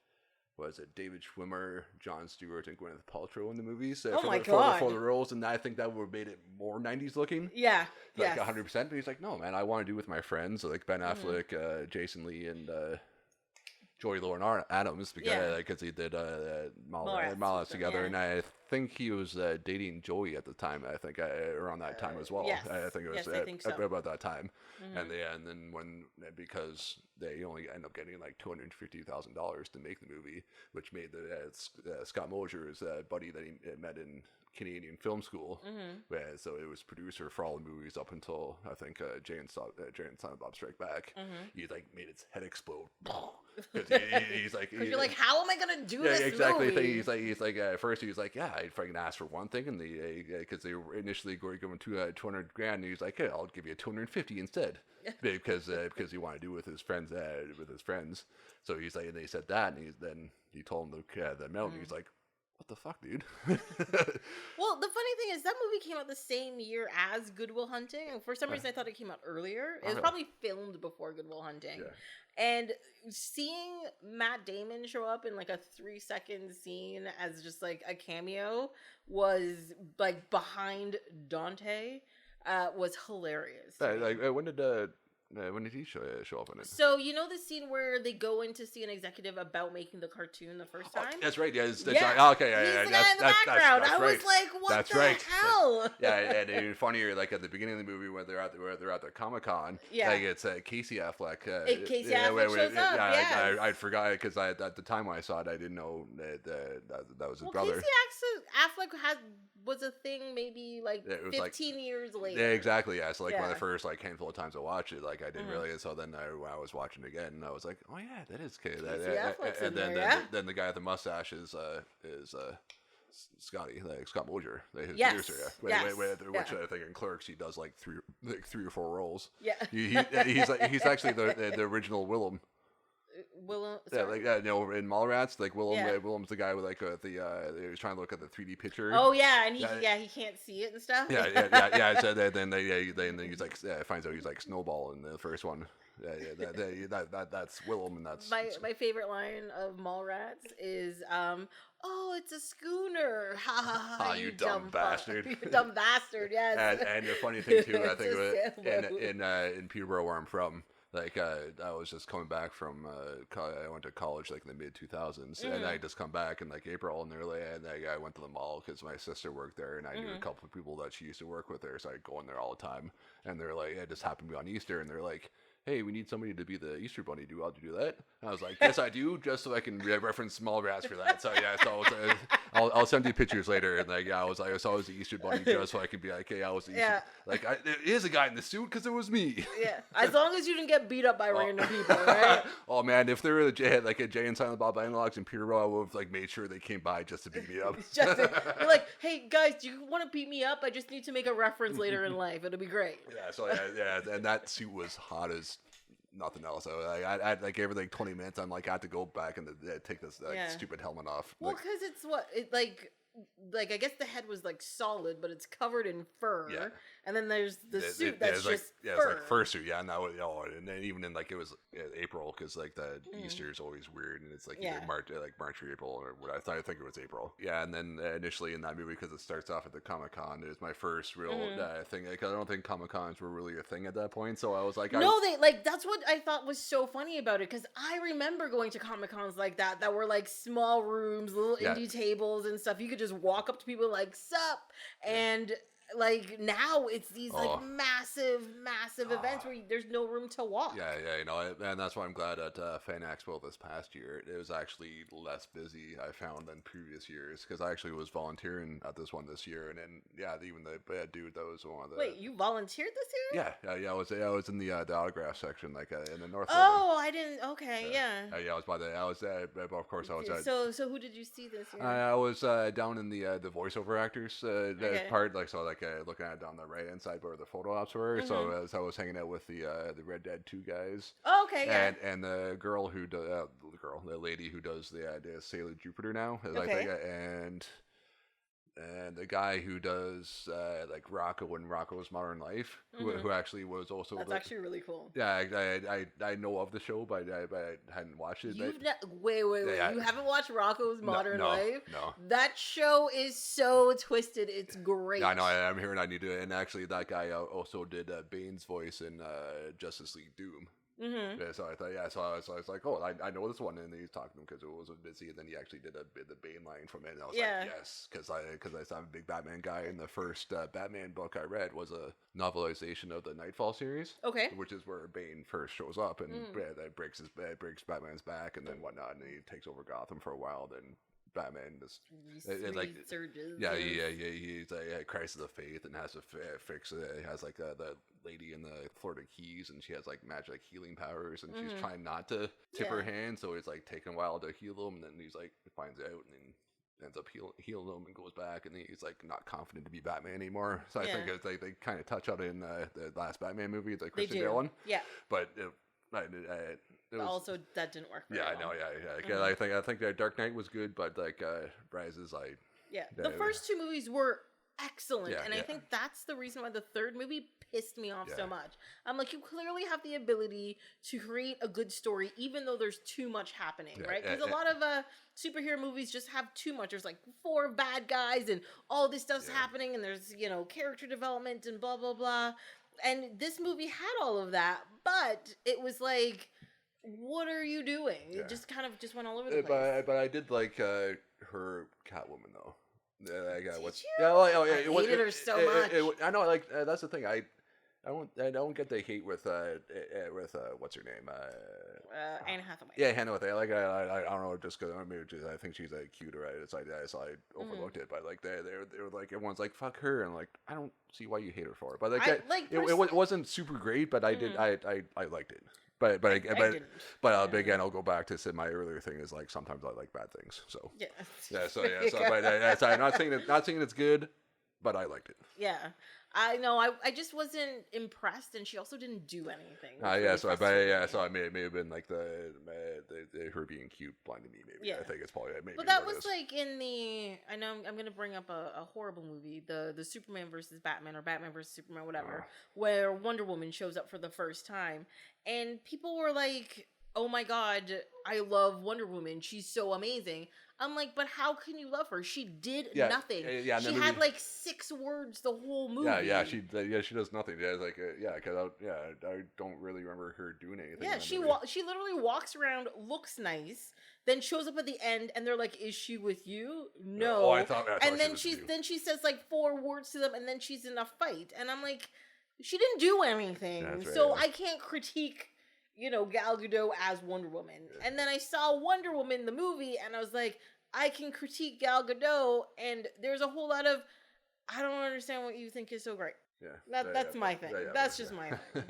Was it David Schwimmer, Jon Stewart, and Gwyneth Paltrow in the movies for the roles, and I think that would have made it more 90s looking. Yeah, like 100%. But he's like, no, man, I want to do with my friends, like Ben Affleck, Jason Lee, and Joey Lauren Adams, because he did Mallrats together, and I think he was dating Joey at the time. I think around that time as well. Yes. I think it was I think so. about that time, and then because they only end up getting like $250,000 to make the movie, which made Scott Mosier's buddy that he met in Canadian film school. So it was producer for all the movies up until I think Jay and Silent Bob Strike Back. He like made his head explode. He's like, you're like, how am I gonna do this exactly. movie? He's like, at first he was like, yeah, I'd fucking ask for one thing, and because they were initially going to give him $200,000, and he's like, hey, I'll give you $250 instead, because he wanted to do it with his friends. So he's like, and they said that, and then he told him the amount, and he's like, what the fuck, dude? Well, the funny thing is that movie came out the same year as Good Will Hunting, and for some reason I thought it came out earlier. It was probably filmed before Good Will Hunting. And seeing Matt Damon show up in like a 3-second scene as just like a cameo was like behind Dante was hilarious. When did he show up in it? So you know the scene where they go in to see an executive about making the cartoon the first time? That's right. Yeah. He's the guy in the background. I was like, what the hell? And even funnier, like at the beginning of the movie when they're at the Comic-Con, like it's Casey Affleck. Casey Affleck shows up. I forgot because at the time when I saw it, I didn't know that was his brother. Casey Affleck was a thing maybe like 15 years later. Yeah, exactly. Yeah. So like one of the first like handful of times I watched it, like I didn't realize. So then when I was watching it again, I was like, oh yeah, that is Casey. And then the guy with the mustache is Scotty, like Scott Mosier, his producer. Which I think in Clerks he does like three or four roles. Yeah. He's actually the original Willem. Willem, in Mallrats, like Willem's the guy with like he was trying to look at the 3D picture. Oh yeah, and he can't see it and stuff. So then he's like finds out he's like Snowball in the first one. That's Willem, and that's my favorite line of Mallrats is oh, it's a schooner. Ha ha ha! You dumb bastard! You dumb bastard! Yes. And the funny thing too, I think in Peterborough where I'm from. Like, I was just coming back from, I went to college, like, in the mid-2000s, and I just come back in, like, April, and I went to the mall, because my sister worked there, and I knew a couple of people that she used to work with there, so I'd go in there all the time, and they're like, it just happened to be on Easter, and they're like, hey, we need somebody to be the Easter Bunny. Do you do that? And I was like, yes, I do, just so I can reference Mallrats for that. So yeah, I'll send you pictures later. And like, I was the Easter Bunny just so I could be like, hey, I was the Easter. Like, there is a guy in the suit because it was me. Yeah, as long as you didn't get beat up by random people, right? Oh man, if there were a Jay and Silent Bob analogs in Peterborough, I would have like made sure they came by just to beat me up. You're like, hey guys, do you want to beat me up? I just need to make a reference later in life. It'll be great. Yeah. So and that suit was hot as nothing else. So I like every like 20 minutes, I'm like, I have to go back and take this stupid helmet off. Well, because it's like I guess the head was like solid, but it's covered in fur. Yeah. And then there's the suit that's just fur. It's like fur suit. Yeah. And then even in like it was April because like the Easter is always weird, and it's like either March or April or what I think it was April. Yeah. And then initially in that movie, because it starts off at the Comic-Con, it was my first real thing. Because I don't think Comic-Cons were really a thing at that point. So I was like, that's what I thought was so funny about it, because I remember going to Comic-Cons like that were like small rooms, little indie tables and stuff. You could just walk up to people like, sup, and like now it's these like massive events where there's no room to walk. And that's why I'm glad at Fan Expo this past year it was actually less busy, I found, than previous years, because I actually was volunteering at this one this year, and then even the dude that was one of the. Wait, you volunteered this year? Yeah. I was in the autograph section, like in the north. Oh, I didn't. Okay, I was of course I was. So who did you see this year? I was down in the voiceover actors part, looking at it down the right hand side where the photo ops were. So as I was hanging out with the Red Dead 2 guys. Oh, okay, yeah. And the girl who the lady who does the Sailor Jupiter now. Okay. And and the guy who does like Rocco and Rocco's Modern Life, who actually was also that's actually really cool. Yeah, I know of the show, but I hadn't watched it. Wait, you haven't watched Rocco's Modern Life? No. That show is so twisted. It's great. Yeah, I know. I'm hearing I need to. And actually, that guy also did Bane's voice in Justice League Doom. Mm-hmm. Yeah, so I thought, so I was like, oh, I know this one, and he's talking to him because it was busy, and then he actually did the Bane line from it, and I was like, yes, because I'm a big Batman guy, and the first Batman book I read was a novelization of the Nightfall series, which is where Bane first shows up, and that breaks Batman's back, and then whatnot, and he takes over Gotham for a while, then Batman just resurges. Yeah, he's a crisis of faith and has to fix it. He has like the lady in the Florida Keys, and she has like magic healing powers, and she's trying not to tip her hand, so it's like taking a while to heal him, and then he's like finds out and then ends up healing him and goes back, and he's like not confident to be Batman anymore. So I think it's like they kind of touch on it in the last Batman movie, the Christian Bale one. Yeah, but. It was, also, that didn't work. Yeah, I know. Yeah. I think that Dark Knight was good, but like Rises, the first two movies were excellent, and I think that's the reason why the third movie pissed me off so much. I'm like, you clearly have the ability to create a good story, even though there's too much happening, right? Because a lot of superhero movies just have too much. There's like 4 bad guys, and all this stuff's happening, and there's character development and blah blah blah. And this movie had all of that, but it was like, what are you doing? It just kind of just went all over the place. But I did like her Catwoman though. Did you? I hated her so much. I know, like that's the thing. I don't get the hate with what's her name? Anne Hathaway. Yeah, Anne Hathaway. Like I don't know, just because I think she's cute, right? It's like so I overlooked it, but like they were like everyone's like fuck her, and like I don't see why you hate her for it, but like it wasn't super great, but I did I liked it. But again, I'll go back to say my earlier thing is like sometimes I like bad things. So I'm not saying it's good, but I liked it. Yeah, I know. I just wasn't impressed, and she also didn't do anything. So I may have been like the her being cute blinded me. Maybe I think it's probably maybe. But that was like in the. I know I'm gonna bring up a horrible movie, the Superman versus Batman or Batman versus Superman, whatever, where Wonder Woman shows up for the first time, and people were like, "Oh my God, I love Wonder Woman. She's so amazing." I'm like, but how can you love her? She did nothing. She had like 6 words the whole movie. She does nothing. Yeah, like because I don't really remember her doing anything. Yeah, she literally walks around, looks nice, then shows up at the end, and they're like, "Is she with you?" No. I thought and then she says like 4 words to them, and then she's in a fight, and I'm like, she didn't do anything, I can't critique Gal Gadot as Wonder Woman. Yeah. And then I saw Wonder Woman the movie, and I was like, I can critique Gal Gadot, and there's a whole lot of, I don't understand what you think is so great. Yeah, that's my thing. That's just my thing.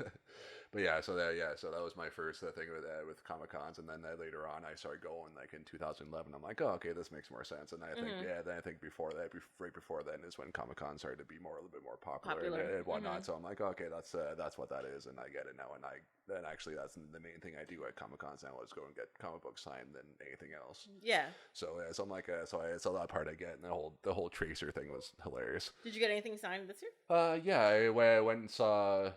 But so that was my first thing with Comic Cons, and then later on I started going like in 2011. I'm like, oh, okay, this makes more sense. And I think then I think right before then is when Comic Con started to be a little bit more popular. And whatnot. So I'm like, okay, that's what that is, and I get it now. And then actually that's the main thing I do at Comic Cons now is go and get comic books signed than anything else. Yeah. So I'm like, it's a lot part I get, and the whole Tracer thing was hilarious. Did you get anything signed this year? I went and saw.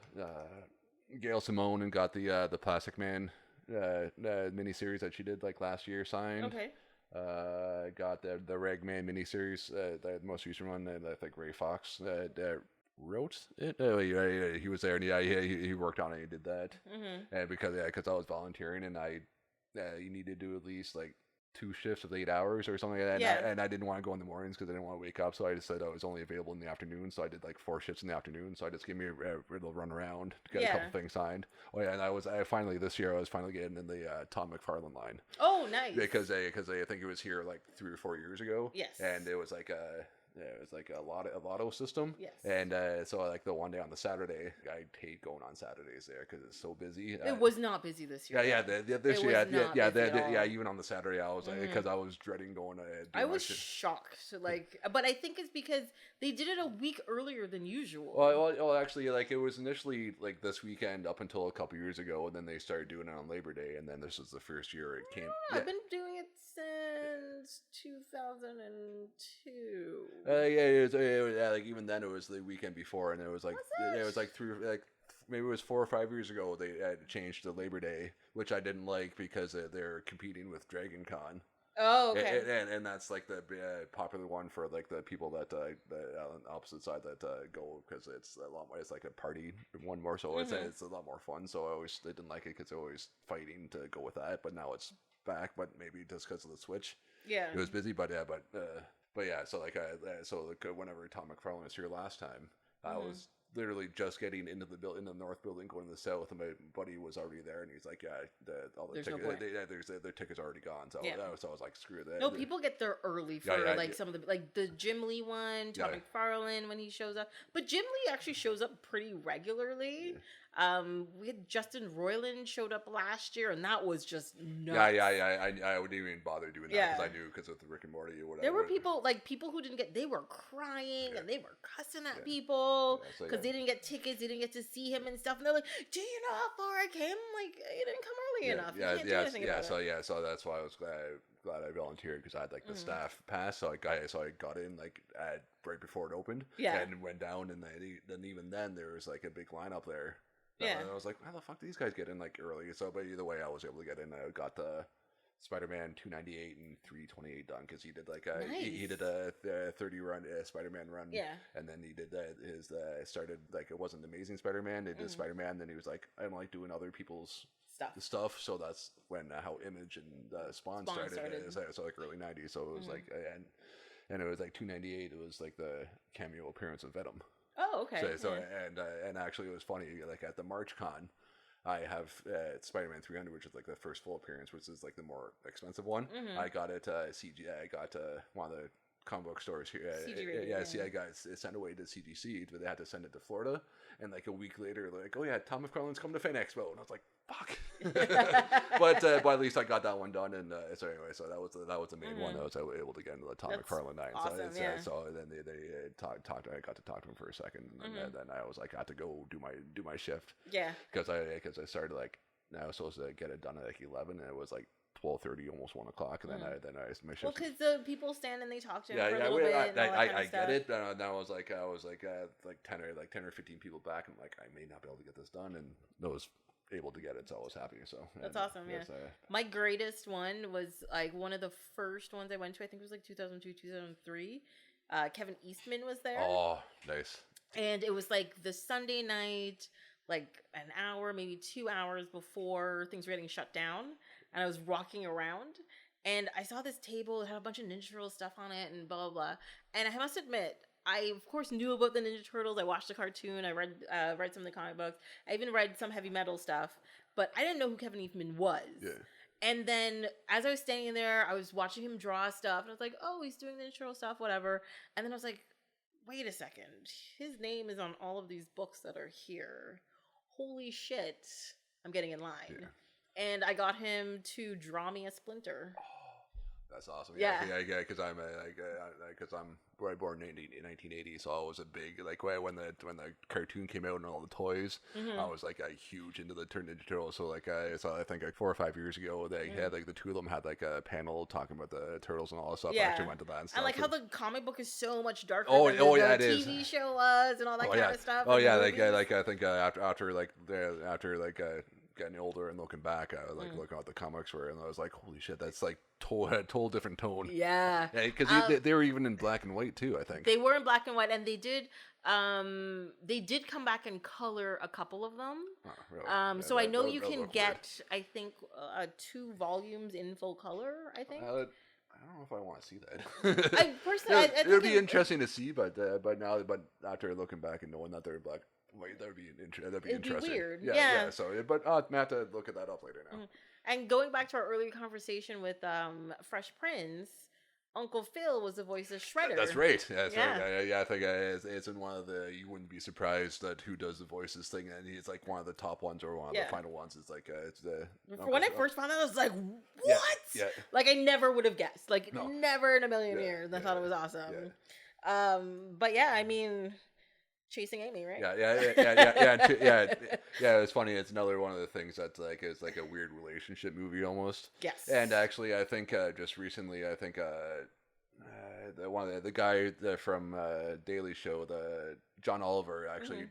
Gail Simone and got the Plastic Man miniseries that she did like last year signed. Okay. Got the Ragman miniseries, the most recent one, and I think Ray Fox wrote it. He was there, and he worked on it. He did that, and because I was volunteering, and you need to do at least like 2 shifts of 8 hours or something like that. And I didn't want to go in the mornings because I didn't want to wake up. So I just said I was only available in the afternoon. So I did like 4 shifts in the afternoon. So I just gave me a little run around to get a couple things signed. Oh yeah, and I was finally getting in the Tom McFarlane line. Oh, nice. Because I think it was here like 3 or 4 years ago. Yes. And it was like a lotto system. Yes. And so like the one day on the Saturday, I hate going on Saturdays there because it's so busy. It was not busy this year. This year, even on the Saturday, I was because I was dreading going to. I was shocked, but I think it's because they did it a week earlier than usual. Well, actually, like it was initially like this weekend up until a couple years ago, and then they started doing it on Labor Day, and then this was the first year it came. I've been doing it since 2002. Like even then it was the weekend before, and it was like maybe it was 4 or 5 years ago they had changed to Labor Day, which I didn't like because they're competing with Dragon Con. Oh, okay. And that's like the popular one for like the people that on the opposite side that go, because it's a lot more. It's like a party one more, so it's a lot more fun. So I didn't like it because they're always fighting to go with that. But now it's back, but maybe just because of the Switch. Yeah, it was busy, but yeah. So whenever Tom McFarlane was here last time, I was literally just getting into the north building, going to the south, and my buddy was already there, and he's like, all the tickets, their tickets are already gone. So so I was like, screw that. No, people get there early for some of the, like the Jim Lee one, Tom McFarlane when he shows up, but Jim Lee actually shows up pretty regularly. We had Justin Roiland showed up last year, and that was just nuts. I wouldn't even bother doing that because I knew, because of the Rick and Morty or whatever. There were people who didn't get. They were crying and they were cussing at people because they didn't get tickets. They didn't get to see him and stuff. And they're like, "Do you know how far I came? Like, you didn't come early enough. You can't do anything about it." So that's why I was glad I volunteered, because I had like the staff pass, so I got in like right before it opened, and went down, and then even then there was like a big lineup there. And I was like, how the fuck do these guys get in like early? So, but either way, I was able to get in. I got the Spider-Man 298 and 328 done, because he did like he did a 30 run Spider-Man run, and then he did his started like, it wasn't Amazing Spider-Man. They did Spider-Man, then he was like, I don't like doing other people's stuff. So that's when how Image and Spawn started. So like early 90s. So it was like and it was like 298. It was like the cameo appearance of Venom. Oh, okay. And actually, it was funny. Like at the March Con, I have Spider-Man 300, which is like the first full appearance, which is like the more expensive one. I got it CG. I got one of the comic book stores here. I got it sent away to CGC, but they had to send it to Florida. And like a week later, they're like, "Oh yeah, Tom McFarlane's coming to Fan Expo," and I was like, "Fuck!" but at least I got that one done. And so anyway, so that was the main one. I was able to get into the Tom McFarlane night. Awesome, so then they talked. I got to talk to him for a second, and then I was like, I had to go do my shift. Yeah. Because I started like, I was supposed to get it done at like 11, and it was like 12:30, almost 1 o'clock, and then I my shift. Well, because the people stand and they talk to him for a little bit. I get it. Now I was like 10 or 15 people back, and I'm like, I may not be able to get this done, and I was able to get it, so I was happy. So that's awesome. My greatest one was like one of the first ones I went to. I think it was like 2002, 2003. Kevin Eastman was there. Oh, nice. And it was like the Sunday night, like an hour, maybe 2 hours before things were getting shut down. And I was walking around, and I saw this table. It had a bunch of Ninja Turtle stuff on it, and blah, blah, blah. And I must admit, I, of course, knew about the Ninja Turtles. I watched the cartoon. I read some of the comic books. I even read some heavy metal stuff. But I didn't know who Kevin Eastman was. Yeah. And then, as I was standing there, I was watching him draw stuff. And I was like, oh, he's doing the Ninja Turtle stuff, whatever. And then I was like, wait a second. His name is on all of these books that are here. Holy shit. I'm getting in line. Yeah. And I got him to draw me a Splinter. Oh, that's awesome. Yeah. Because I'm born in 1980, so I was a big, like when the cartoon came out and all the toys, I was like huge into the Ninja Turtles. So I think like 4 or 5 years ago, they had like the two of them had like a panel talking about the turtles and all that stuff. I actually went to that and stuff. And like how the comic book is so much darker than the TV show was, and all that kind of stuff. Oh yeah, I think after getting older and looking back, I was like looking at the comics were, and I was like, holy shit, that's like total different tone. Yeah, because they were even in black and white too. I think they were in black and white, and they did come back in color, a couple of them. Oh, really? So I know you can get, I think, 2 volumes in full color. I think. I don't know if I want to see that. I personally, it would be interesting to see, but after looking back and knowing that they're black. Wait, that'd be interesting. Be weird. Yeah. So, but I have to look at that up later now. And going back to our earlier conversation with Fresh Prince, Uncle Phil was the voice of Shredder. That's right. Right. I think it's in one of the. You wouldn't be surprised that who does the voices thing, and he's like one of the top ones or one of the final ones. It's like it's the. When I first found out, I was like, "What?" Yeah. Like I never would have guessed. Like never in a million years. I thought it was awesome. Yeah. But yeah, I mean. Chasing Amy, right? Yeah. It's funny. It's another one of the things that's like it's like a weird relationship movie almost. Yes. And actually, I think just recently, I think the guy from Daily Show, the John Oliver, actually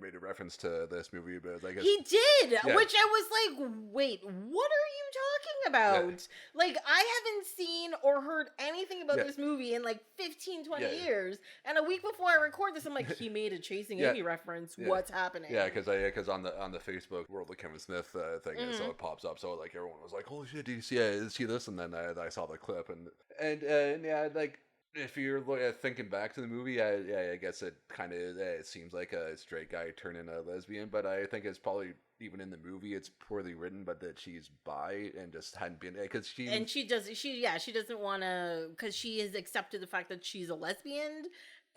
made a reference to this movie, but like he did, which I was like, wait, what are you talking about? Yeah. Like, I haven't seen or heard anything about this movie in like 15, 20 years, and a week before I record this, I'm like, he made a Chasing Amy reference. What's happening? Yeah, because on the Facebook World of Kevin Smith thing, so it pops up, so like everyone was like, holy shit, do you see this? And then I saw the clip, and yeah, like. If you're thinking back to the movie, I guess it kind of it seems like a straight guy turning a lesbian, but I think it's probably even in the movie it's poorly written, but that she's bi and just hadn't been because she doesn't want to because she has accepted the fact that she's a lesbian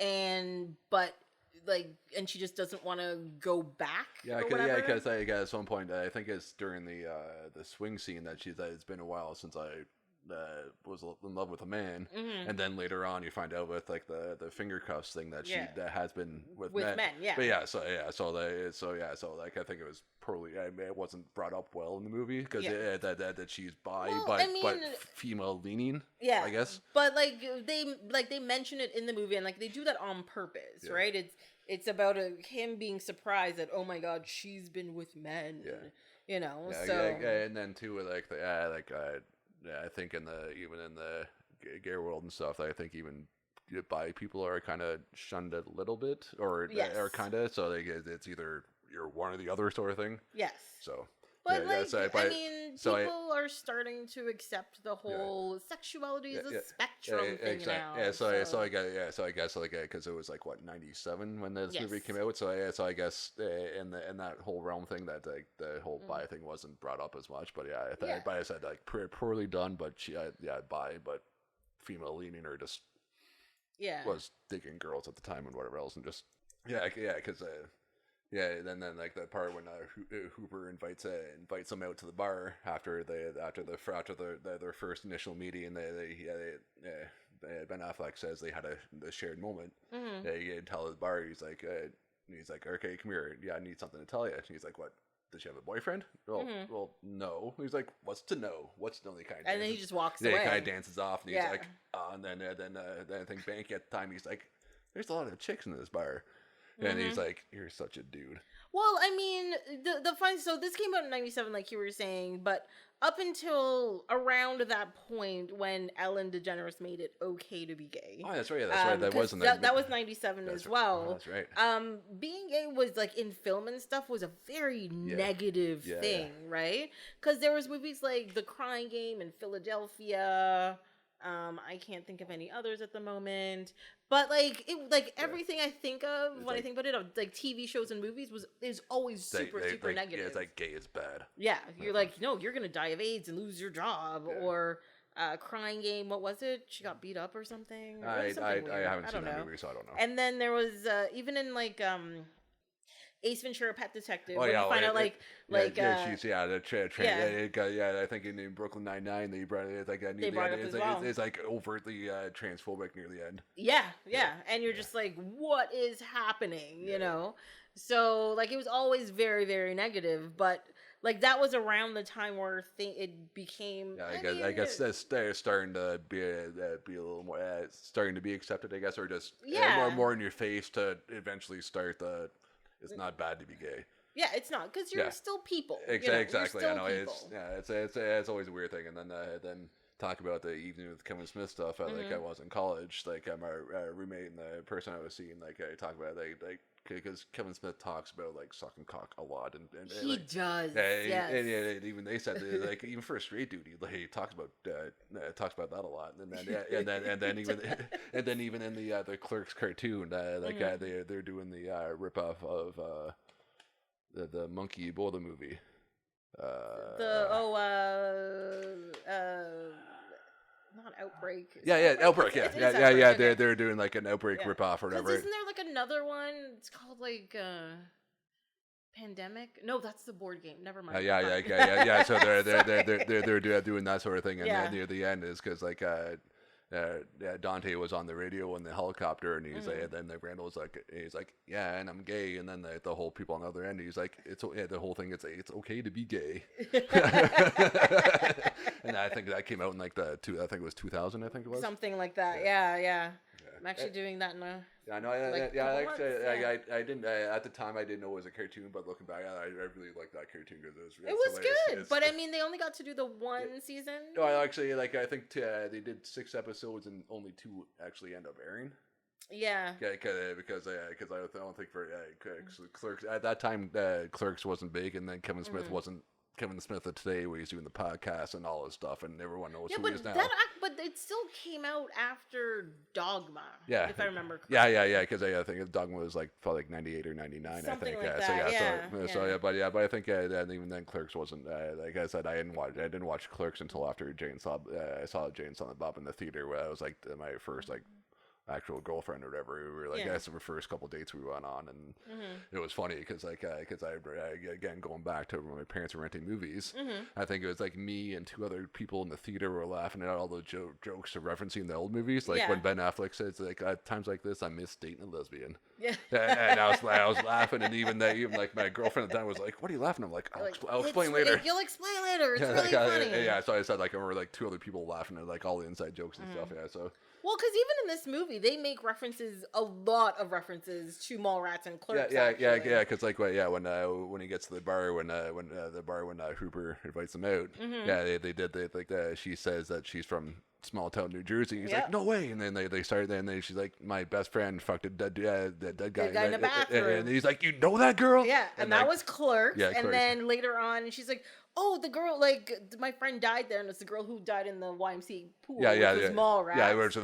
and she just doesn't want to go back. Because at some point I think it's during the swing scene that it's been a while since I was in love with a man, and then later on you find out with like the finger cuffs thing that she that has been with men. But so like I think it was poorly. It wasn't brought up well in the movie because that she's bi, but female leaning. Yeah, I guess. But they mention it in the movie, and like they do that on purpose, right? It's about him being surprised that, oh my god, she's been with men. You know. And then too with I think even in the gay world and stuff, I think even bi people are kind of shunned a little bit, or kind of. So it's either you're one or the other sort of thing. Yes. So. But people are starting to accept the whole sexuality as a spectrum thing now. So I guess because it was like what 97 when this movie came out. So I guess in that whole realm thing that the whole bi thing wasn't brought up as much. But I said like poorly done. But she bi, but female leaning or just was digging girls at the time and whatever else, and just because. And then like the part when Hooper invites them out to the bar after their first initial meeting, and Ben Affleck says they had a shared moment. He tell the bar, he's like, okay, come here, I need something to tell you. And he's like, what? Does she have a boyfriend? Well, no. He's like, what's to know? What's to know? And then he just walks away. He kind of dances off, and he's like, and then I think Banky at the time, he's like, there's a lot of chicks in this bar. And he's like, you're such a dude. Well, I mean, the fun. So this came out in 97, like you were saying, but up until around that point when Ellen DeGeneres made it okay to be gay. Oh, that's right. That was that was 97 as well. Oh, that's right. Being gay was like in film and stuff was a very negative thing, right? Because there was movies like The Crying Game in Philadelphia. I can't think of any others at the moment, but everything I think of when I think about it, like TV shows and movies is always super negative. Yeah, it's like gay is bad. Yeah, you're like, no, you're gonna die of AIDS and lose your job, or Crying Game. What was it? She got beat up or something. I haven't seen that movie, so I don't know. And then there was even in like Ace Ventura: Pet Detective. When you find out I think in Brooklyn Nine-Nine they brought it. It's like overtly transphobic near the end. Yeah, and you're just like, what is happening? You know, so like it was always very, very negative, but like that was around the time where it became. Yeah, I guess that's starting to be a little more starting to be accepted. I guess, or just more in your face to eventually start the. It's not bad to be gay. Yeah, it's not because you're still people. Exactly. I know it's always a weird thing, and then talk about the evening with Kevin Smith stuff. Like I was in college, like my roommate and the person I was seeing, like I talk about because Kevin Smith talks about like sucking cock a lot, and he does. And even they said that, like even for a straight dude, he talks about that a lot, and then even in the Clerks cartoon, they're doing the ripoff of the Monkey Ebola movie. Not Outbreak. Outbreak. Yeah. They're doing like an Outbreak ripoff or whatever. Isn't there like another one? It's called like Pandemic. No, that's the board game. Never mind. Yeah. So they're doing that sort of thing, and then near the end is because like Dante was on the radio in the helicopter, and he's like, and then the Reynolds he's like, yeah, and I'm gay, and then the whole people on the other end, he's like, the whole thing, it's okay to be gay. And I think that came out in like I think it was 2000, I think it was something like that. Yeah. I'm actually doing that now. Yeah, no, I didn't at the time. I didn't know it was a cartoon, but looking back, I really liked that cartoon because it was good. But I mean, they only got to do the one season. No, I actually I think they did 6 episodes and only 2 actually end up airing. Yeah. Because I don't think Clerks at that time Clerks wasn't big, and then Kevin Smith wasn't. Kevin Smith of today, where he's doing the podcast and all this stuff, and everyone knows who he is now. But it still came out after Dogma. Yeah, if I remember correctly. Yeah. Because I think Dogma was probably 98 or 99. Something I think. Like that. But I think even then Clerks wasn't. Like I said, I didn't watch Clerks until after I saw Jane and Silent Bob in the theater, where I was like my first actual girlfriend or whatever. We were like, that's the first couple dates we went on, and it was funny because I again going back to when my parents were renting movies, I think it was like me and 2 other people in the theater were laughing at all the jokes of referencing the old movies, like when Ben Affleck says like at times like this I miss dating a lesbian. And I was laughing, and even like my girlfriend at the time was like, what are you laughing? I'm like, I'll explain later. You'll explain later. It's really funny. So I said I remember like 2 other people laughing at like all the inside jokes and stuff. So. Well, because even in this movie, they make a lot of references to Mallrats and Clerks. Yeah. Because when he gets to the bar, when Hooper invites him out, they did. She says that she's from small town New Jersey. He's like, no way. And then they started. And then she's like, my best friend fucked a dead guy in the bathroom. And he's like, you know that girl? Yeah, and that was Clerks. Yeah, and then later on, she's like, oh, the girl, my friend died there, and it's the girl who died in the YMCA pool. Yeah. Mallrats.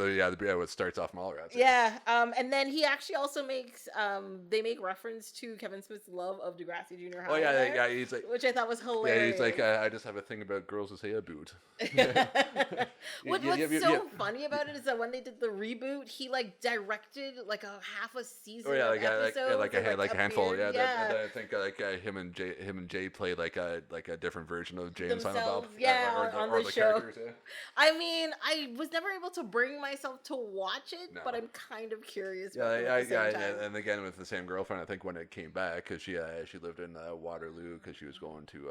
It starts off Mallrats. Yeah. And then he actually also makes, they make reference to Kevin Smith's love of Degrassi Junior High. Oh, yeah, he's like, which I thought was hilarious. Yeah, he's like, I just have a thing about girls who say a boot. What's so funny about it is that when they did the reboot, he directed a half a season. Oh yeah, a handful. Yeah. I think him and Jay played like a different version of Jay and Silent Bob. On the show. I mean, I was never able to bring myself to watch it, but I'm kind of curious. And again with the same girlfriend, I think when it came back, because she lived in Waterloo because she was going to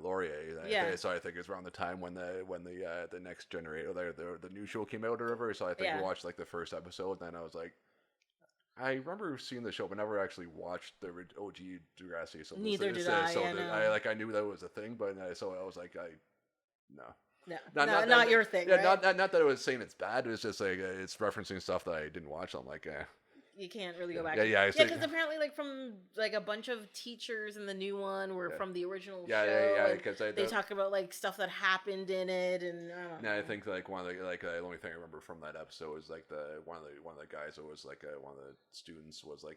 Laurier. So I think it's around the time when the next generation, the new show came out or whatever. So I think we watched the first episode, and then I was like, I remember seeing the show, but never actually watched the OG Degrassi. So neither did I. So I knew that was a thing, but so I was like, no, not your thing. Yeah, right? not that I was saying it's bad. It was just like it's referencing stuff that I didn't watch. So I'm like, you can't really go back. Yeah, because apparently, from a bunch of teachers in the new one were from the original show. Yeah. Because they talk about stuff that happened in it, and I think one of the the only thing I remember from that episode was one of the guys that was one of the students was a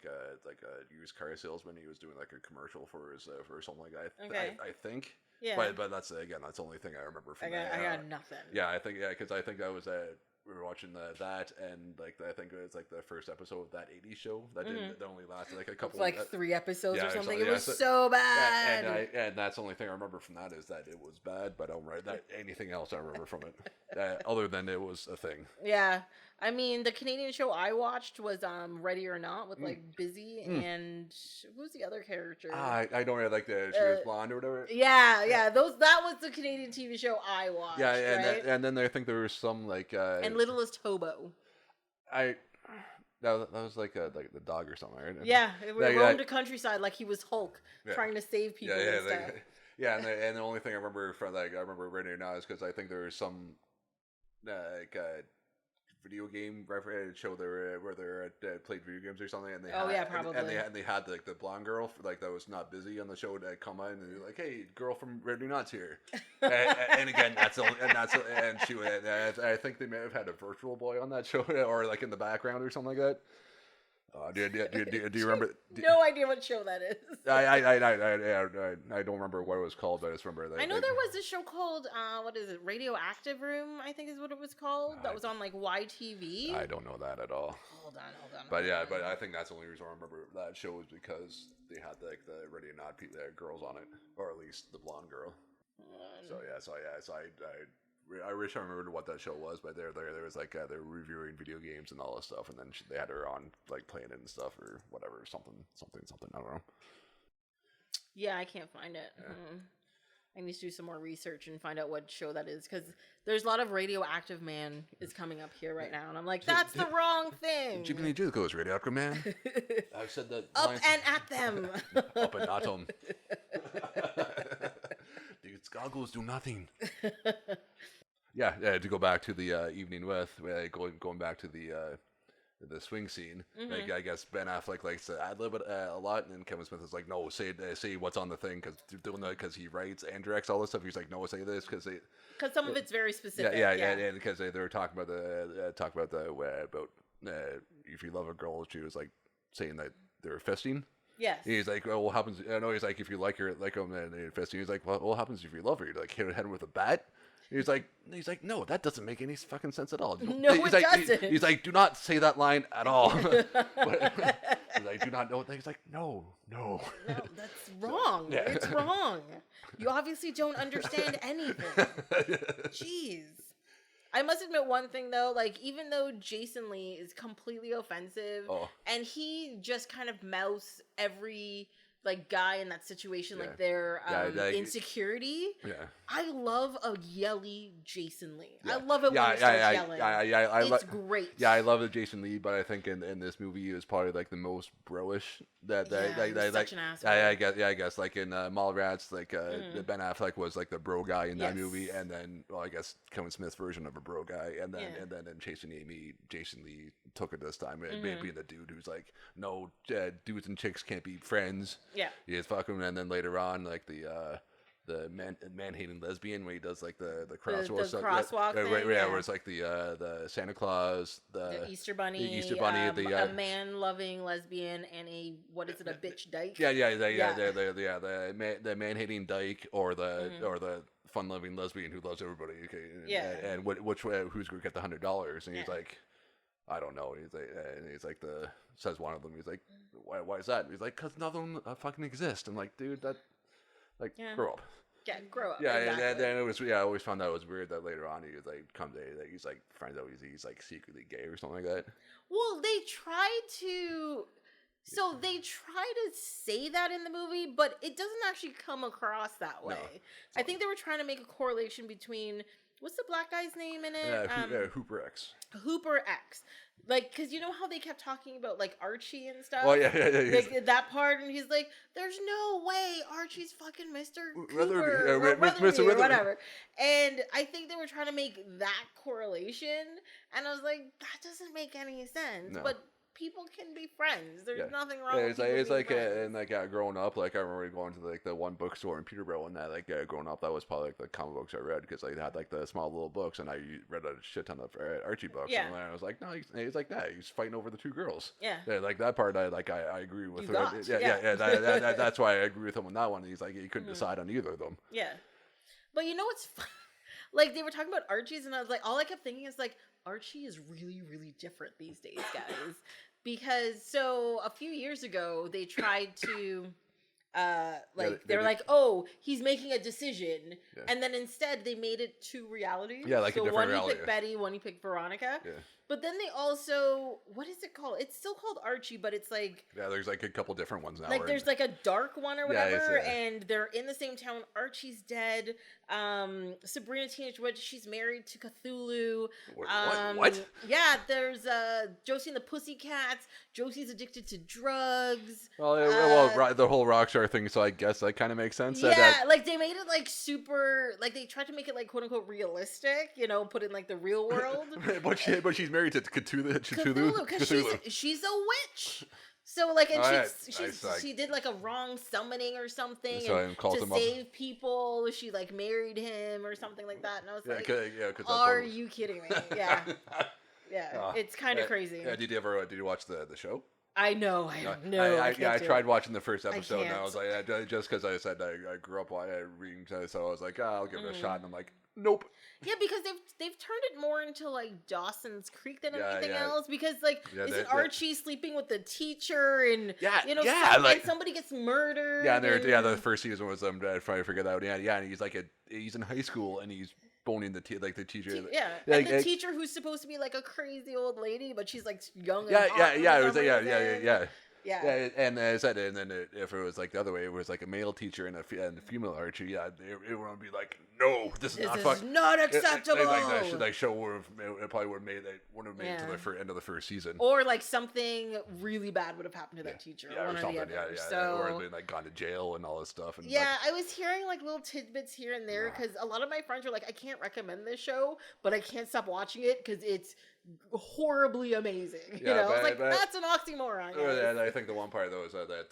used car salesman. He was doing a commercial for something like that. Okay. I think. Yeah. But that's the only thing I remember from that. I got nothing. Yeah, I think because I think that was we were watching that, and I think it was the first episode of that 80s show that only lasted a couple. It's 3 episodes or something. It was so bad. And that's the only thing I remember from that is that it was bad. But I don't remember anything else I remember from it, other than it was a thing. Yeah. I mean, the Canadian show I watched was Ready or Not with Busy and who's the other character? I don't really she was blonde or whatever. Yeah. That was the Canadian TV show I watched. Yeah, and then I think there was some and Littlest Hobo. That was the dog or something, right? Yeah, it roamed the countryside like he was Hulk, trying to save people and stuff. And the only thing I remember from I remember Ready or Not is because I think there was some video game show there where they played video games or something, and they probably and they had the blonde girl that was not busy on the show to come in and they're like, hey, girl from Ready or Not's here, and again and she I think they may have had a virtual boy on that show or in the background or something like that. Do you remember? No idea what show that is. I don't remember what it was called, but I just remember that. I know there was a show called what is it? Radioactive Room, I think is what it was called. That was on YTV. I don't know that at all. Hold on. But I think that's the only reason I remember that show is because they had the Ready or Not girls on it, or at least the blonde girl. So I I wish I remembered what that show was, but there was like they were reviewing video games and all this stuff, and then they had her on like playing it and stuff or whatever, something. I don't know. Yeah, I can't find it. Yeah. I need to do some more research and find out what show that is, because there's a lot of Radioactive Man is coming up here right now, and I'm like, that's the wrong thing. Jiminy Duke goes Radioactive Man. I've said that. Up and at them. Up and at them. These goggles do nothing. Yeah, to go back to the evening with going back to the swing scene. Mm-hmm. Like, I guess Ben Affleck likes to ad-lib it a lot, and Kevin Smith is like, no, say what's on the thing, because he writes and directs all this stuff. He's like, no, say this because some of it's very specific. Yeah, and because they were talking about about if you love a girl, she was like saying that they're fisting. Yes. He's like, well, what happens? I know. He's like, if you like her, like him, and they're fisting. He's like, well, what happens if you love her? You like hit her head with a bat. He's like, no, that doesn't make any fucking sense at all. No, it doesn't. He's like, do not say that line at all. He's like, do not know. He's like, no. No, that's wrong. Yeah. It's wrong. You obviously don't understand anything. Jeez. I must admit one thing, though. Like, even though Jason Lee is completely offensive, and he just kind of mouths every like guy in that situation, like their insecurity. Yeah, I love a yelly Jason Lee. I love it when he starts yelling. It's great. Yeah, I love the Jason Lee, but I think in this movie he was probably like the most bro-ish. Such an asshole. I guess like in Mallrats, like Ben Affleck was like the bro guy in that movie, and then I guess Kevin Smith's version of a bro guy, and then in Chasing Amy, Jason Lee took it this time, being the dude who's like, no, dudes and chicks can't be friends. Yeah, he is fucking, and then later on, like the man-hating lesbian, where he does like the crosswalk stuff. Crosswalk thing, where it's like the Santa Claus, the Easter Bunny, a man-loving lesbian, and a bitch dyke. The man-hating dyke, or the fun-loving lesbian who loves everybody. Okay, and who's gonna get the $100? And he's like, I don't know. He's like says one of them. He's like, why is that? And he's like, because none of them fucking exist. I'm like, dude, that grow up. Yeah, grow up. Yeah, exactly. and then it was. Yeah, I always found that it was weird that later on he was like, he's like finds out he's like secretly gay or something like that. Well, they tried to. So they try to say that in the movie, but it doesn't actually come across that way. No, I think they were trying to make a correlation between. What's the black guy's name in it? Hooper X. Hooper X. Like, because you know how they kept talking about, like, Archie and stuff? Oh, yeah. Like, that part, and he's like, there's no way Archie's fucking Mr. Cooper, or Weatherby, or whatever. And I think they were trying to make that correlation, and I was like, that doesn't make any sense. No. But people can be friends. There's nothing wrong with people being friends. And growing up, like I remember going to like the one bookstore in Peterborough, and that growing up, that was probably like the comic books I read, because they had like the small little books, and I read a shit ton of Archie books. Yeah. And I was like, no, he's like that. He's fighting over the two girls. Yeah. Like that part, I agree with. That's why I agree with him on that one. He's like, he couldn't decide on either of them. Yeah. But you know what's fun? Like, they were talking about Archies, and I was like, all I kept thinking is like, Archie is really, really different these days, guys. Because, so, a few years ago, they tried to, they were like, oh, he's making a decision. Yeah. And then instead, they made it two realities. Yeah, like so a different reality. So one he picked Betty, one he picked Veronica. Yeah. But then they also, what is it called? It's still called Archie, but it's like... Yeah, there's like a couple different ones now. Like there's like a dark one or whatever, and they're in the same town. Archie's dead. Sabrina Teenage Witch, she's married to Cthulhu. What? Yeah, there's Josie and the Pussycats. Josie's addicted to drugs. Well, the whole Rockstar thing, so I guess that kind of makes sense. Yeah, like they made it like super, like they tried to make it like quote unquote realistic, put in like the real world. but she's married to Cthulhu because she's a witch. So like, and she did like a wrong summoning or something, and to save people, she like married him or something like that. And I was like, are you kidding me? Yeah, it's kind of crazy. Yeah, did you watch the show? I know. I tried watching the first episode, and I was like, just because I said I grew up reading, so I was like, I'll give it a shot, and I'm like, nope. Yeah, because they've turned it more into like Dawson's Creek than anything else. Because like, isn't Archie sleeping with the teacher, and and somebody gets murdered? Yeah, and the first season was trying to figure that out. Yeah, and he's like he's in high school, and he's boning the teacher. And the teacher who's supposed to be like a crazy old lady, but she's like young. And Yeah, and as I said, and then if it was like the other way, it was like a male teacher and a female archer. Yeah, it would be like, no, this is not acceptable. That show it probably would have made it to the end of the first season, or like something really bad would have happened to that teacher, or something. Or they'd like gone to jail and all this stuff. And I was hearing like little tidbits here and there because a lot of my friends were like, I can't recommend this show, but I can't stop watching it because it's horribly amazing. That's an oxymoron. And I think the one part though is that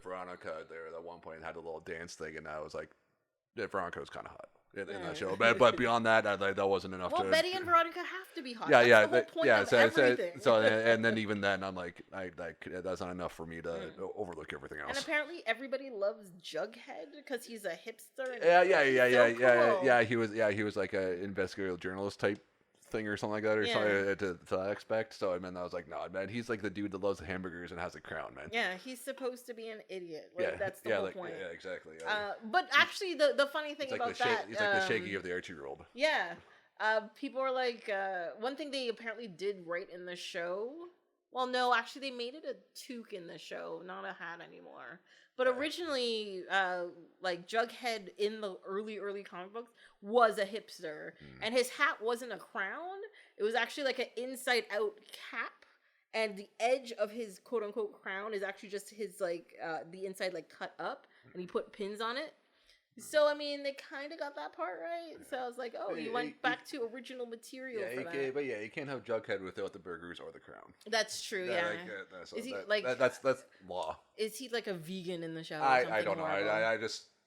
Veronica there at one point had a little dance thing, and I was like, Veronica was kind of hot in that show, but beyond that, that wasn't enough. Well, Betty and Veronica have to be hot. That's the whole point of everything. So and then even then, I'm like, that's not enough for me to overlook everything else. And apparently, everybody loves Jughead because he's a hipster. And He was like an investigative journalist type thing or something like that, or something to that expect. So I was like, nah, man, he's like the dude that loves the hamburgers and has a crown, man. Yeah, he's supposed to be an idiot. That's the whole point. Yeah, exactly. But actually, the funny thing about that, he's like the Shaggy of the Archie world. Yeah, people are like, one thing they apparently did right in the show. Well, no, actually, they made it a toque in the show, not a hat anymore. But originally, like Jughead in the early comic books was a hipster, and his hat wasn't a crown. It was actually like an inside-out cap, and the edge of his quote-unquote crown is actually just his like the inside like cut up, and he put pins on it. So, I mean, they kind of got that part right. So I was like, oh, you went back to original material for that. But you can't have Jughead without the burgers or the crown. That's true, that's law. Is he like a vegan in the show? I don't know. I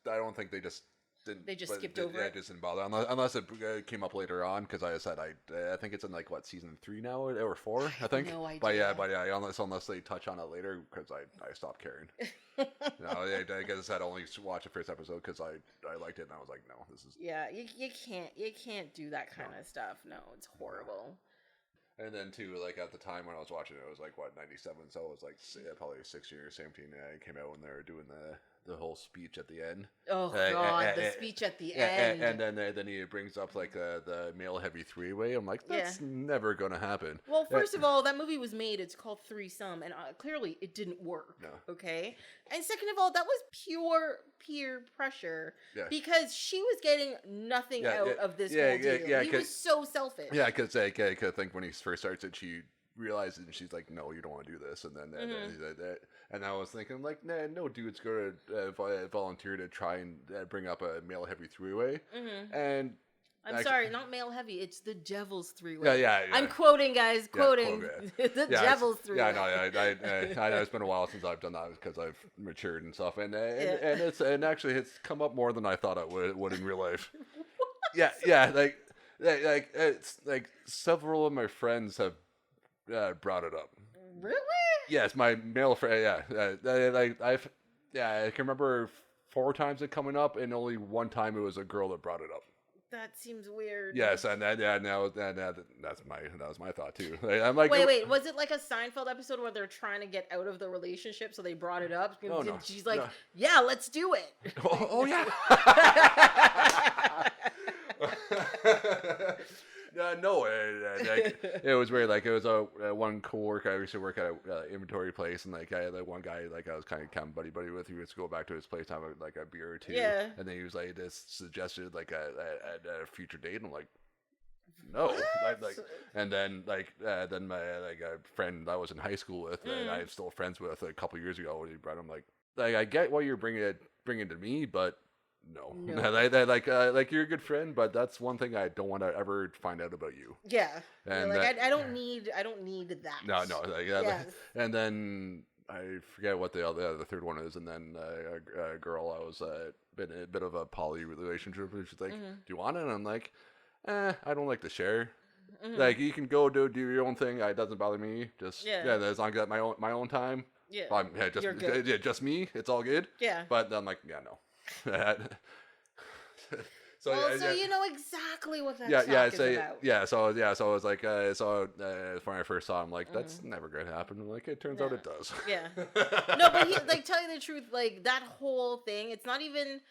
don't think they just didn't. They just skipped over it? Yeah, just didn't bother. Unless it came up later on, because I said I think it's in like, what, season 3 now? Or 4, I think? No idea. But yeah, unless they touch on it later, because I stopped caring. I guess I'd only watch the first episode because I liked it, and I was like, no, this is... Yeah, you can't do that kind of stuff. No, it's horrible. And then too, like at the time when I was watching it, it was like, what, 97, so it was like probably 16 or 17. It came out when they were doing the whole speech at the end. Oh God, the speech at the end. And then he brings up like the male heavy three-way. I'm like, that's never gonna happen. Well, first of all, that movie was made. It's called Threesome, and clearly it didn't work. No. Okay. And second of all, that was pure peer pressure because she was getting nothing out of this whole deal. He was so selfish. Yeah, because I think when he first starts it, she realizes and she's like, no, you don't want to do this, and then and I was thinking like, nah, no dude's gonna volunteer to try and bring up a male heavy three-way. And I'm sorry, not male heavy. It's the devil's three-way. Yeah. I'm quoting, guys. Quoting. The devil's three-way. I know it's been a while since I've done that because I've matured and stuff, and actually it's come up more than I thought it would in real life. Like it's like several of my friends have brought it up. Really? Yes, my male friend. I can remember 4 times it coming up, and only 1 time it was a girl that brought it up. That seems weird. Yes, and that was my thought too. I'm like, wait, was it like a Seinfeld episode where they're trying to get out of the relationship, so they brought it up? Oh, no. She's like, yeah, let's do it. Oh yeah. No, it was weird. Like, it was one coworker. I used to work at an inventory place, and like I had one guy like I was kind of buddy with. He used to go back to his place to have a beer or 2. Yeah. And then he was like, just suggested like a future date, and I'm like, no, and then then my a friend I was in high school with, and I'm still friends with a couple years ago. When he brought him like I get why you're bringing it to me, but. No. Like you're a good friend, but that's one thing I don't want to ever find out about you. Yeah, and I don't need that. No, and then I forget what the third one is, and then a girl I was been in a bit of a poly relationship with. She's like, "Do you want it?" And I'm like, I don't like to share. Like, you can go do your own thing. It doesn't bother me. Just as long as I got my own time. Yeah, just me. It's all good. Yeah, but I'm like, no. So you know exactly what that is about. So I was like, when I first saw him, like, that's never gonna happen. I'm like, it turns out it does. Yeah. No, but tell you the truth, like, that whole thing, it's not even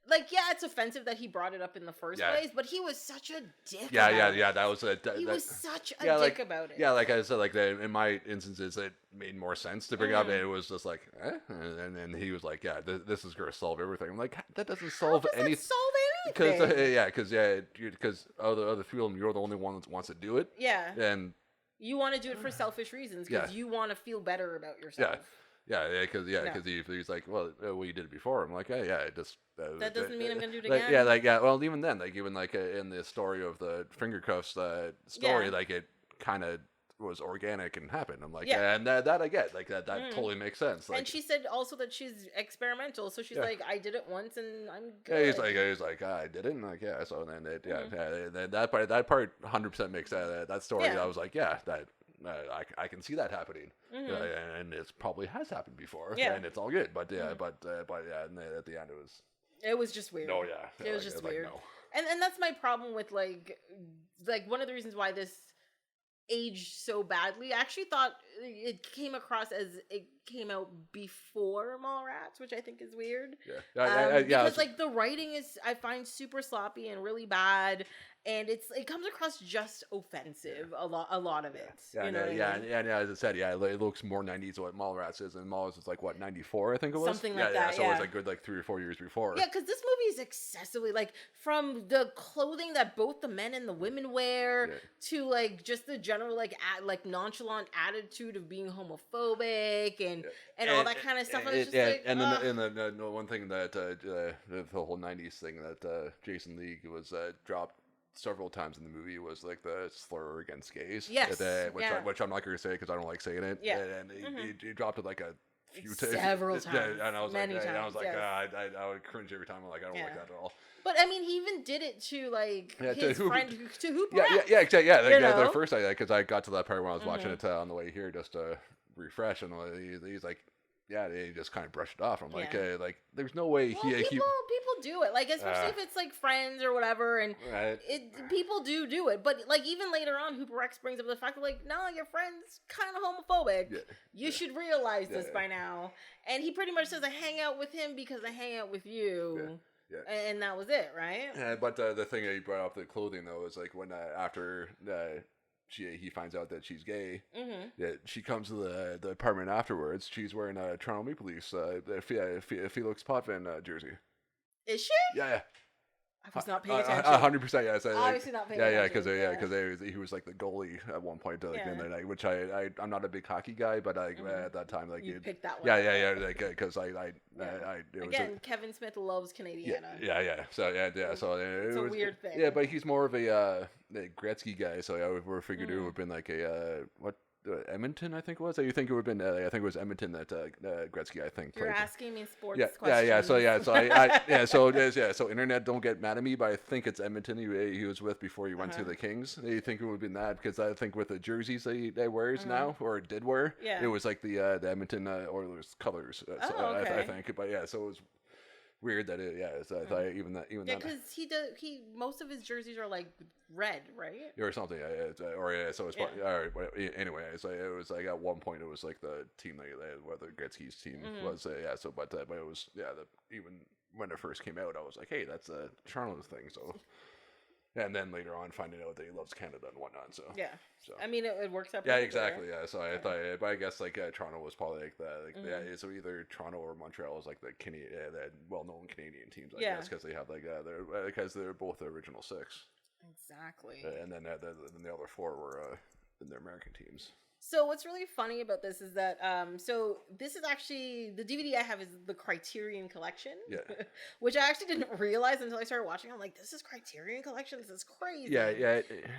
like, yeah, it's offensive that he brought it up in the first place, but he was such a dick. Yeah. That was he was such a dick about it. Yeah, like I said, like in my instances, it made more sense to bring up. And it was just like, and then he was like, yeah, this is gonna solve everything. I'm like, that doesn't solve anything. Solve anything? Because other people, you're the only one that wants to do it. Yeah. And you want to do it for selfish reasons because you want to feel better about yourself. Because he's like, well, you did it before. I'm like, it just that doesn't mean I'm gonna do it again. Well, even then, in the story of the finger cuffs story, like it kind of was organic and happened. I'm like, and that I get, like that totally makes sense. Like, and she said also that she's experimental, so she's like, I did it once and I'm good. Yeah, he's like, I did it, and like, so then that part 100% makes that story. I was like, that. I can see that happening, and it probably has happened before, and it's all good. But and at the end it was just weird. No, it was just weird. Like, no. And that's my problem with like one of the reasons why this aged so badly. I actually thought it came across as it came out before Mallrats, which I think is weird. Because like the writing is, I find, super sloppy and really bad, and it comes across just offensive. A lot of it. As I said, it looks more 90s than what Mallrats is, and Mallrats is like what, 94, I think it was, something like that. So it was like good, like 3 or 4 years before. Yeah, because this movie is excessively, like, from the clothing that both the men and the women wear to like just the general like nonchalant attitude of being homophobic and all that kind of stuff. And the one thing that the whole 90s thing that Jason Lee was dropped several times in the movie was like the slur against gays. Yes. Which I'm not going to say because I don't like saying it. Yeah. And he dropped it like a few times. Several times. And I was Many like, times, I was like, I would cringe every time. I'm like, I don't like that at all. But I mean, he even did it to like his friend to Hooper. Exactly. The first because I got to that part when I was watching it on the way here just to refresh, and he's like, he just kind of brushed it off. I'm like, there's no way people do it, like, especially if it's like friends or whatever, and people do it. But like even later on, Hooper X brings up the fact that like, no, your friend's kind of homophobic. You should realize this by now. And he pretty much says, I hang out with him because I hang out with you. And that was it, right? Yeah, but the thing that he brought up, the clothing though, is like when after he finds out that she's gay, that she comes to the apartment afterwards. She's wearing a Toronto Maple Leafs Felix Potvin jersey. Is she? Yeah. I was not paying attention. 100%, yeah. So, obviously not paying attention. Because he was like the goalie at one point, in the night, which I'm not a big hockey guy, but at that time, like, you picked that one. Yeah, because Again, Kevin Smith loves Canadiana. So so it's a weird thing. Yeah, but he's more of a Gretzky guy, so I figured it would have been like a Edmonton, I think it was. You think it would have been? I think it was Edmonton that Gretzky. I think. You're asking me sports questions. So internet, don't get mad at me, but I think it's Edmonton. He was with before he went to the Kings. You think it would have been that because I think with the jerseys they wears now or did wear, it was like the Edmonton Oilers colors. I think, but so it was weird that I thought even that because he most of his jerseys are like red, right? Or something, so it's anyway. It was like at one point it was like the team whether Gretzky's team was but it was even when it first came out I was like, hey, that's a Toronto thing, so. And then later on, finding out that he loves Canada and whatnot. So I mean, it works out. Exactly. Yeah. So I thought, but I guess like Toronto was probably like that. So either Toronto or Montreal is like the well-known Canadian teams. I guess because they have like they're both the original 6. Exactly. And then the other 4 were in their American teams. So what's really funny about this is that so this is actually the DVD I have is the Criterion Collection, which I actually didn't realize until I started watching. I'm like, this is Criterion Collection. This is crazy.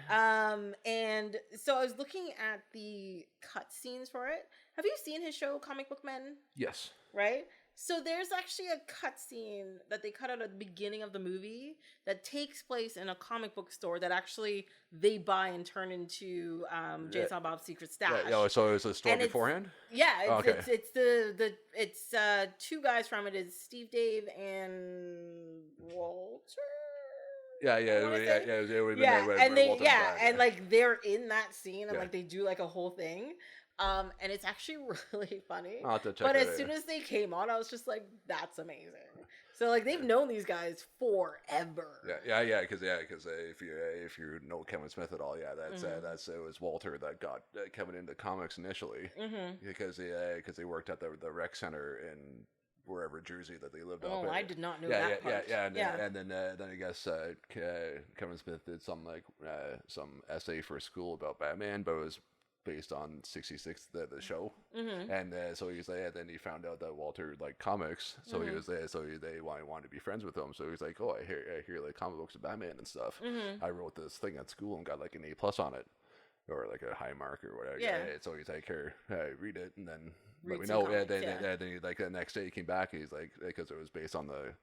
And so I was looking at the cutscenes for it. Have you seen his show Comic Book Men? Yes. Right. So there's actually a cutscene that they cut out at the beginning of the movie that takes place in a comic book store that actually they buy and turn into Jason Bob's Secret Stash. So it was a store beforehand? It's 2 guys from it. It's Steve Dave and Walter. And like they're in that scene and like they do like a whole thing. And it's actually really funny. I'll have to check but as soon as they came on, I was just like, that's amazing. So like they've known these guys forever. Yeah. Because if you know Kevin Smith at all, that's it was Walter that got Kevin into comics initially, because they worked at the rec center in wherever Jersey that they lived up. Oh, I did not know that part. And then I guess Kevin Smith did some essay for school about Batman, but it was based on 66, the show, and so he's like, then he found out that Walter liked comics, so he was there, so they wanted to be friends with him. So he's like, oh, I hear like comic books of Batman and stuff. I wrote this thing at school and got like an A+ on it, or like a high mark or whatever. So he's like, here, read it, and then let me know. Then he, like the next day he came back, and he's like, because it was based on the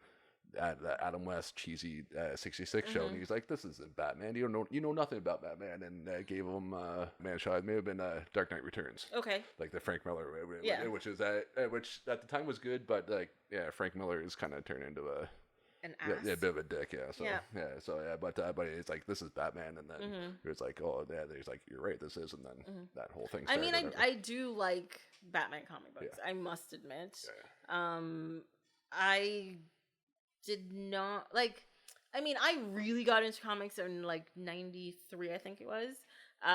Adam West cheesy 66 show, and he's like, this isn't Batman, you know nothing about Batman, and gave him it may have been Dark Knight Returns, like the Frank Miller, which is which at the time was good, but like Frank Miller is kind of turned into an ass. A bit of a dick, but it's like, this is Batman, and then it was like, oh yeah, he's like, you're right, this is, and then that whole thing started. I mean, I do like Batman comic books, I must admit. I did not like, I mean, I really got into comics in like 93, I think it was.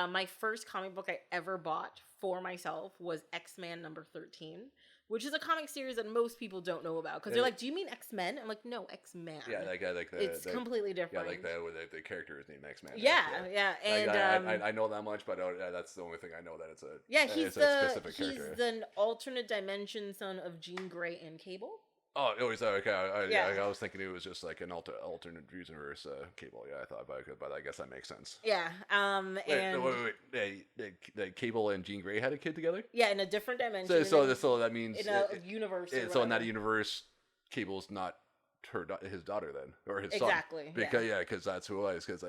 My first comic book I ever bought for myself was X-Men number 13, which is a comic series that most people don't know about, because they're like, do you mean X-Men? I'm like, no, X-Men. It's completely different. The character is named X-Men. And I know that much, but that's the only thing I know, that it's a he's a specific character. He's an alternate dimension son of Jean Grey and Cable. Oh, it was okay. I was thinking it was just like an alternate universe Cable. Yeah, I thought about it, but I guess that makes sense. Yeah. Wait. Cable and Jean Grey had a kid together? Yeah, in a different dimension. So that means in a universe. So in that universe, Cable's not his daughter then, or his son. Exactly. Because that's who it was. Because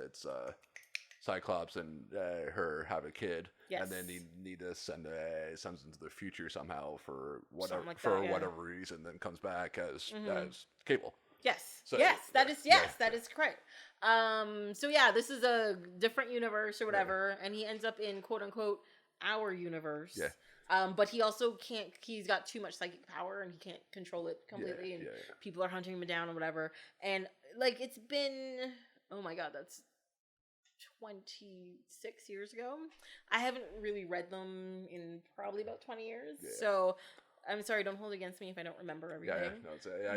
it's Cyclops and her have a Cable, and then they need to send sons into the future somehow for whatever reason, then comes back as Cable. Yes. That is correct. This is a different universe or whatever, and he ends up in quote unquote our universe. But he also can't. He's got too much psychic power, and he can't control it completely. And people are hunting him down or whatever. And like, it's been, oh my god, that's 26 years ago. I haven't really read them in probably about 20 years. So I'm sorry, don't hold it against me if I don't remember everything.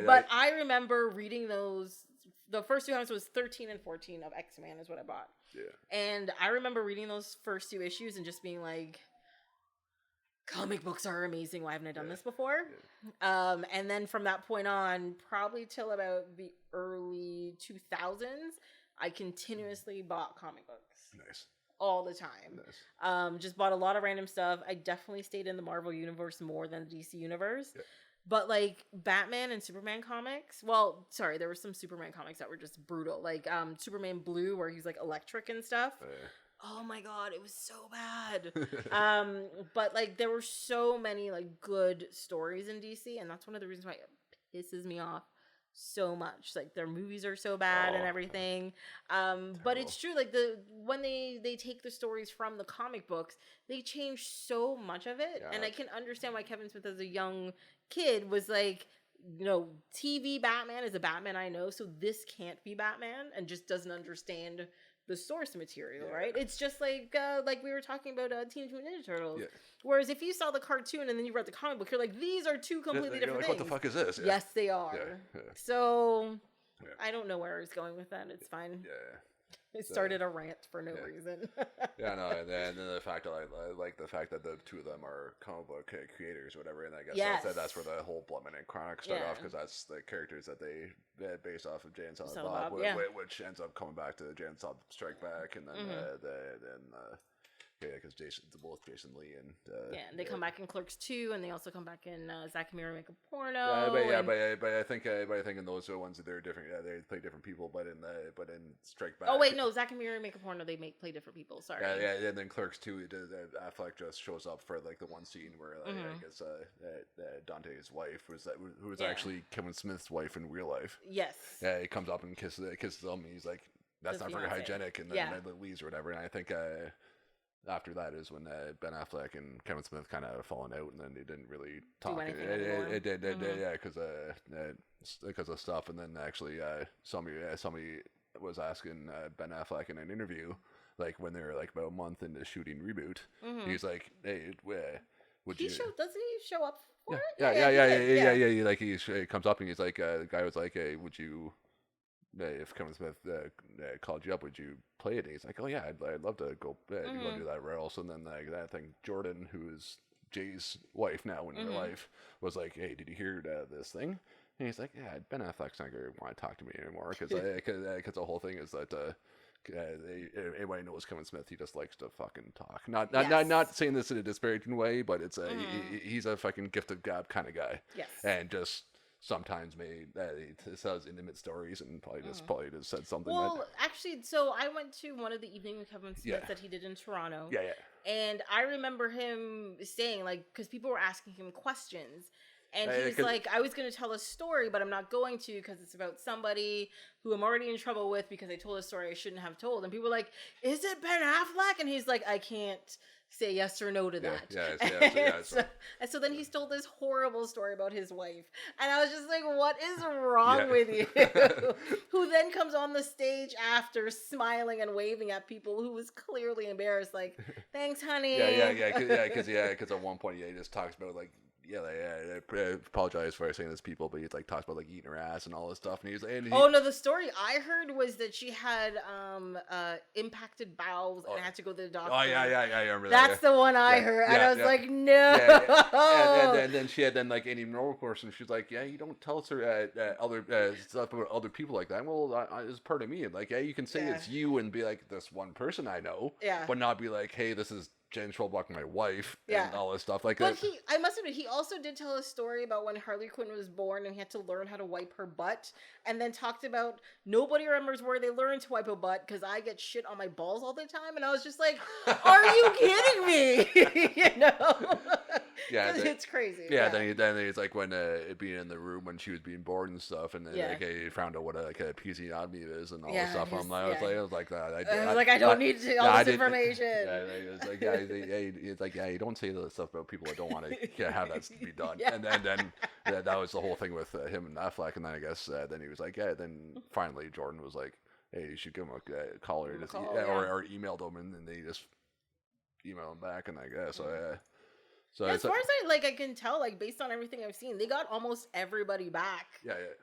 But I remember reading those. The first two times was 13 and 14 of X-Men is what I bought. And I remember reading those first two issues and just being like, comic books are amazing. Why haven't I done this before? And then from that point on, probably till about the early 2000s, I continuously bought comic books. Nice. All the time. Nice. Just bought a lot of random stuff. I definitely stayed in the Marvel universe more than the DC universe. But like Batman and Superman comics, well, sorry, there were some Superman comics that were just brutal. Like Superman Blue, where he's like electric and stuff. Oh my god, it was so bad. But like there were so many like good stories in DC, and that's one of the reasons why it pisses me off so much. Like their movies are so bad and everything. But it's true, like when they take the stories from the comic books, they change so much of it. And I can understand why Kevin Smith as a young kid was like, you know, TV Batman is a Batman I know, so this can't be Batman, and just doesn't understand the source material, right? It's just like we were talking about Teenage Mutant Ninja Turtles. Whereas if you saw the cartoon and then you read the comic book, you're like, these are two completely different things. What the fuck is this? Yes, they are. So I don't know where I was going with that. It's fine. It started a rant for no reason. And then the fact that I like the fact that the two of them are comic book creators or whatever, and I guess that's where the whole Blumman and Chronic start off, because that's the characters that they based off of Jay and Silent Bob, which ends up coming back to Jay and Silent Strike Back, and then because both Jason Lee and and they come back in Clerks 2, and they also come back in Zack and Miri Make a Porno. But I think in those ones they're different. They play different people, but in Strike Back. Oh wait, no, Zack and Miri Make a Porno they play different people. Sorry. And then Clerks 2, Affleck just shows up for like the one scene where I guess Dante's wife who was actually Kevin Smith's wife in real life. Yes. Yeah, he comes up and kisses him. And he's like, that's not very hygienic, and then leaves or whatever. And I think. after that is when Ben Affleck and Kevin Smith kind of fallen out, and then they didn't really talk. Do anything anymore. It did, yeah, because of stuff. And then actually, somebody was asking Ben Affleck in an interview, like when they were like about a month into shooting Reboot, he's like, "Hey, would you?" Doesn't he show up for it? Yeah. Like he comes up and he's like, the guy was like, "Hey, would you?" If Kevin Smith called you up, would you play it? And he's like, "Oh yeah, I'd love to go do that." Reynolds, and then I think Jordan, who is Jay's wife now in real life, was like, "Hey, did you hear this thing?" And he's like, "Yeah, Ben Affleck's not going to want to talk to me anymore because the whole thing is that anybody knows Kevin Smith, he just likes to fucking talk. Not saying this in a disparaging way, but it's he's a fucking gifted gab kind of guy. Yes, and just." Sometimes he tells intimate stories and probably just said something. Well, actually, so I went to one of the evening with Kevin Smith that he did in Toronto. Yeah. And I remember him saying, like, because people were asking him questions. And he's like, I was going to tell a story, but I'm not going to because it's about somebody who I'm already in trouble with because I told a story I shouldn't have told. And people were like, is it Ben Affleck? And he's like, I can't say yes or no to that. So then he told this horrible story about his wife. And I was just like, what is wrong with you? Who then comes on the stage after smiling and waving at people who was clearly embarrassed, like, thanks, honey. Because at one point, he just talks about, like, I apologize for saying this, people, but he like talks about like eating her ass and all this stuff, and the story I heard was that she had impacted bowels and had to go to the doctor. I remember That's the one I heard, and I was like, no. And then she had like any normal person, she's like, you don't tell us other stuff about other people like that. Well, it's part of me, and like, you can say it's you and be like this one person I know, but not be like, hey, this is Jen Schwalbach, my wife, and all this stuff. Like, but I must admit, he also did tell a story about when Harley Quinn was born and he had to learn how to wipe her butt, and then talked about nobody remembers where they learned to wipe a butt because I get shit on my balls all the time, and I was just like, are you kidding me? It's crazy. Then it's like when being in the room when she was being born and stuff, and then he found out what a episiotomy is and all this stuff. I was like, I don't need all this information. It's like, it's like, you don't say the stuff about people that don't want to have that to be done. And then that was the whole thing with him and Affleck. And then I guess then he was like, then finally Jordan was like, hey, you should give him a call or or emailed him, and then they just emailed him back. And I guess So as far as I can tell, like based on everything I've seen, they got almost everybody back.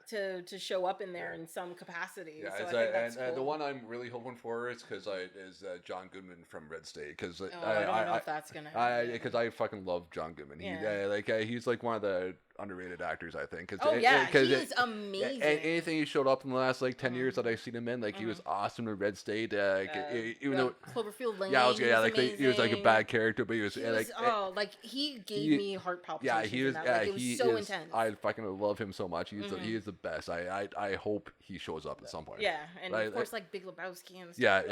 To show up in there in some capacity. Yeah, so I think that's cool. The one I'm really hoping for is John Goodman from Red State. Because I don't know if that's gonna happen. Because I fucking love John Goodman. He's like one of the underrated actors, I think. He is amazing. Anything he showed up in the last 10 years that I've seen him in, he was awesome in Red State. Even though Cloverfield Lane. He was like a bad character, but he was he gave me heart palpitations. It was so intense. I fucking love him so much. He is the best. I hope he shows up at some point. Yeah, and of course Big Lebowski and stuff.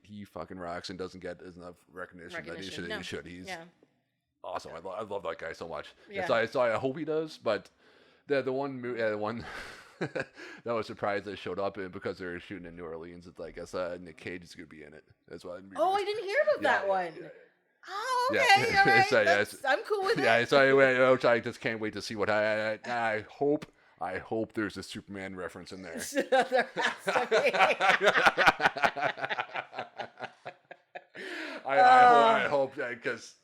He fucking rocks and doesn't get enough recognition that he should. He's awesome. I love that guy so much. Yeah. So I hope he does. But the one that was surprised that showed up because they were shooting in New Orleans. It's like I guess Nick Cage is gonna be in it. That's why. I didn't hear about that one. Oh, okay, all right. I'm cool with it. Yeah, so I just can't wait to see what I hope there's a Superman reference in there. There has to be. I hope because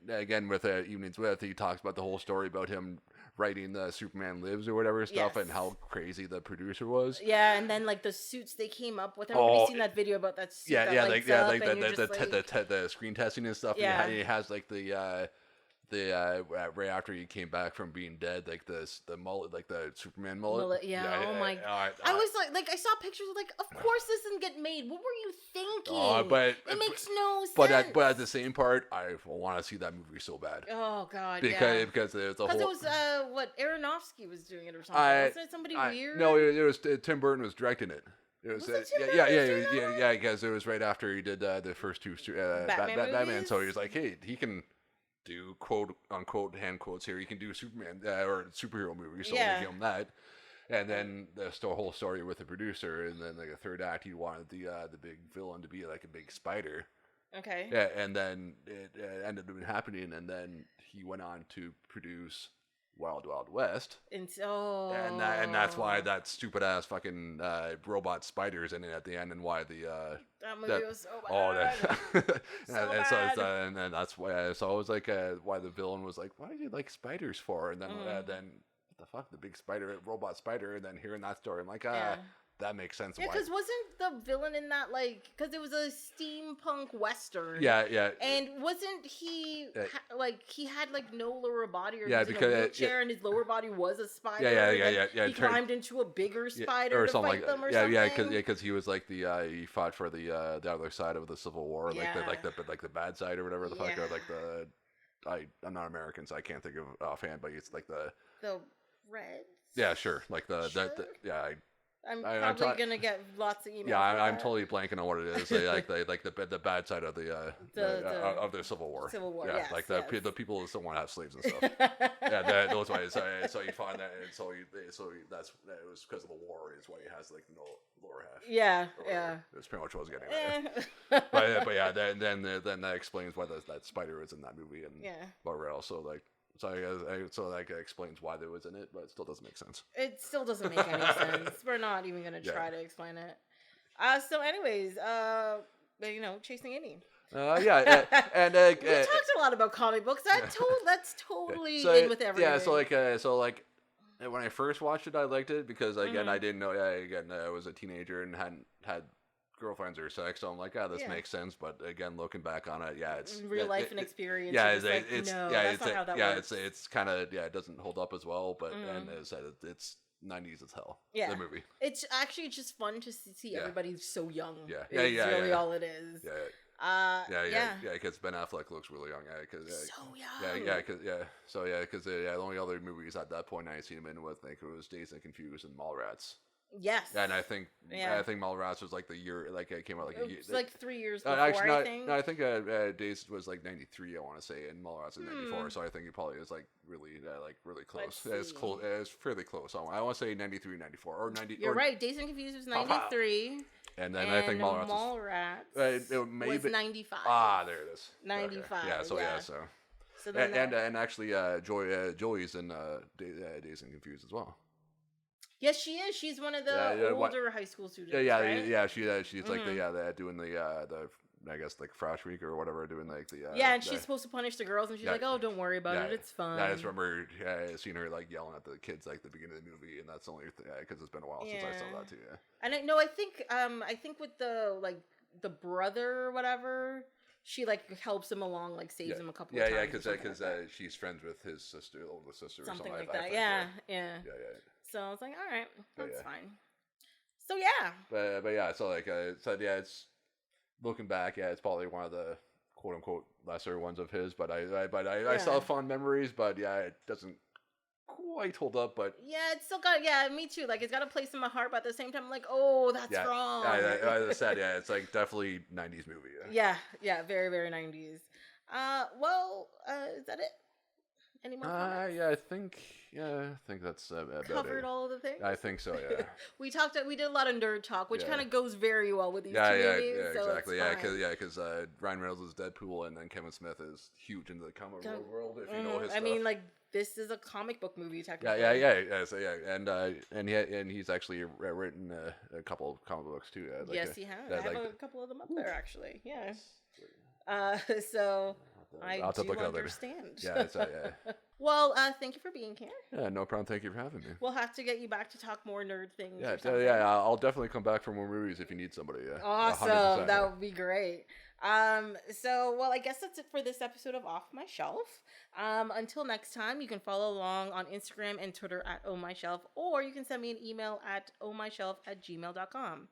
again with Evenings With, he talks about the whole story about him writing the Superman Lives or whatever stuff and how crazy the producer was. Yeah, and then the suits they came up with. Everybody's seen that video about that suit. The screen testing and stuff. Yeah, and he has right after he came back from being dead, the mullet, the Superman mullet. Oh my god! I was like, I saw pictures of course this didn't get made. What were you thinking? But it makes no sense. But at the same part, I want to see that movie so bad. Oh god! Because it was Aronofsky was doing it or something. Wasn't it somebody weird? No, it was Tim Burton was directing it. It was because it was right after he did the first two Batman. So he was like, hey, he can do quote unquote hand quotes here. He can do Superman or superhero movies. So we give him that. And then the whole story with the producer, and then like the third act, he wanted the big villain to be like a big spider. Okay. Yeah, and then it ended up happening, and then he went on to produce Wild Wild West, and that's why that stupid ass fucking robot spiders in it at the end, and why that movie was so bad. And then that's why. So I was like, why the villain was like, why do you like spiders for? And then what the fuck, the big robot spider, and then hearing that story, I'm like, that makes sense. Yeah, because wasn't the villain in that because it was a steampunk western? Yeah. And wasn't he he had no lower body, or because in a wheelchair, and his lower body was a spider? Yeah. He climbed into a bigger spider or something like them, or something. Because he was like he fought for the other side of the Civil War, like the bad side or whatever the fuck, or like the I'm not American, so I can't think of offhand, but it's like the Reds. Yeah, sure. Like I'm probably gonna get lots of emails. Yeah, I'm totally blanking on what it is. They, like the bad side of the Civil War. Civil War, yeah, yes, the people who still want to have slaves and stuff. Yeah, those ways. So you find that, and so it was because of the war is why he has no lower half. Yeah. That's pretty much what I was getting at. But yeah, then that explains why that spider is in that movie and whatever else. So that explains why there was in it, but it still doesn't make sense. It still doesn't make any sense. We're not even gonna try to explain it. So, anyways, Chasing Amy. And we talked a lot about comic books. That's totally in with everything. Yeah, so when I first watched it, I liked it because again, I didn't know. I was a teenager and hadn't had girlfriends or sex, so I'm like, this makes sense. But again, looking back on it, it's real life and experience. Yeah, that's not how that works. It's kind of it doesn't hold up as well. But and as I said, it's 90s as hell. Yeah, the movie. It's actually just fun to see everybody so young. Yeah, it's really all it is. Because Ben Affleck looks really young. So young. Because the only other movies at that point I seen him in with, I think it was Dazed and Confused and Mallrats. Yes. And I think Mallrats was the year, it came out it was 3 years before, I think Dazed was 93, I want to say, and Mallrats was 94, so I think it probably is really close. It's fairly close. I want to say 93, 94, or 90. You're right, Dazed and Confused was 93. And then I think Mallrats was 95. There it is. 95. Okay. So then and actually Joey's in Dazed and Confused as well. Yes, she is. She's one of the older high school students. Yeah. She's like doing the I guess Frosh Week or whatever, doing and she's supposed to punish the girls, and she's like, "Oh, don't worry about it. It's fun." I just remember seeing her yelling at the kids the beginning of the movie, and that's the only because it's been a while since I saw that too. Yeah. And I think with the brother or whatever, she helps him along, saves him a couple of times. Because she's friends with his sister, older sister, or something like that. Yeah. So I was like, all right, that's fine. So yeah. It's looking back, it's probably one of the quote unquote lesser ones of his, but I still have fond memories, but it doesn't quite hold up, but it's still got me too. It's got a place in my heart, but at the same time I'm like, oh, that's wrong. As I said, it's definitely 90s movie. Yeah, very, very 90s. Is that it? Any more comments? I think that's about covered it. all of the things. I think so. Yeah. We did a lot of nerd talk, which kind of goes very well with these two movies. Yeah, so exactly. Because Ryan Reynolds is Deadpool, and then Kevin Smith is huge into the comic book world. If you know his stuff. This is a comic book movie, technically. And he's actually written a couple of comic books too. Yes, he has. I have a couple of them up there, actually. Yeah. So I do understand. Well, thank you for being here. Yeah, no problem. Thank you for having me. We'll have to get you back to talk more nerd things. I'll definitely come back for more movies if you need somebody. Yeah. Awesome. 100%. That would be great. I guess that's it for this episode of Off My Shelf. Until next time, you can follow along on Instagram and Twitter at ohmyshelf, or you can send me an email at ohmyshelf@gmail.com.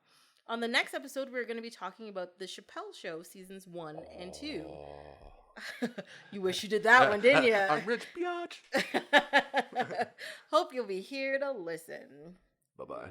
On the next episode, we're going to be talking about The Chappelle Show seasons 1 and 2. You wish you did that one, didn't you? I'm rich, biatch. Hope you'll be here to listen. Bye-bye.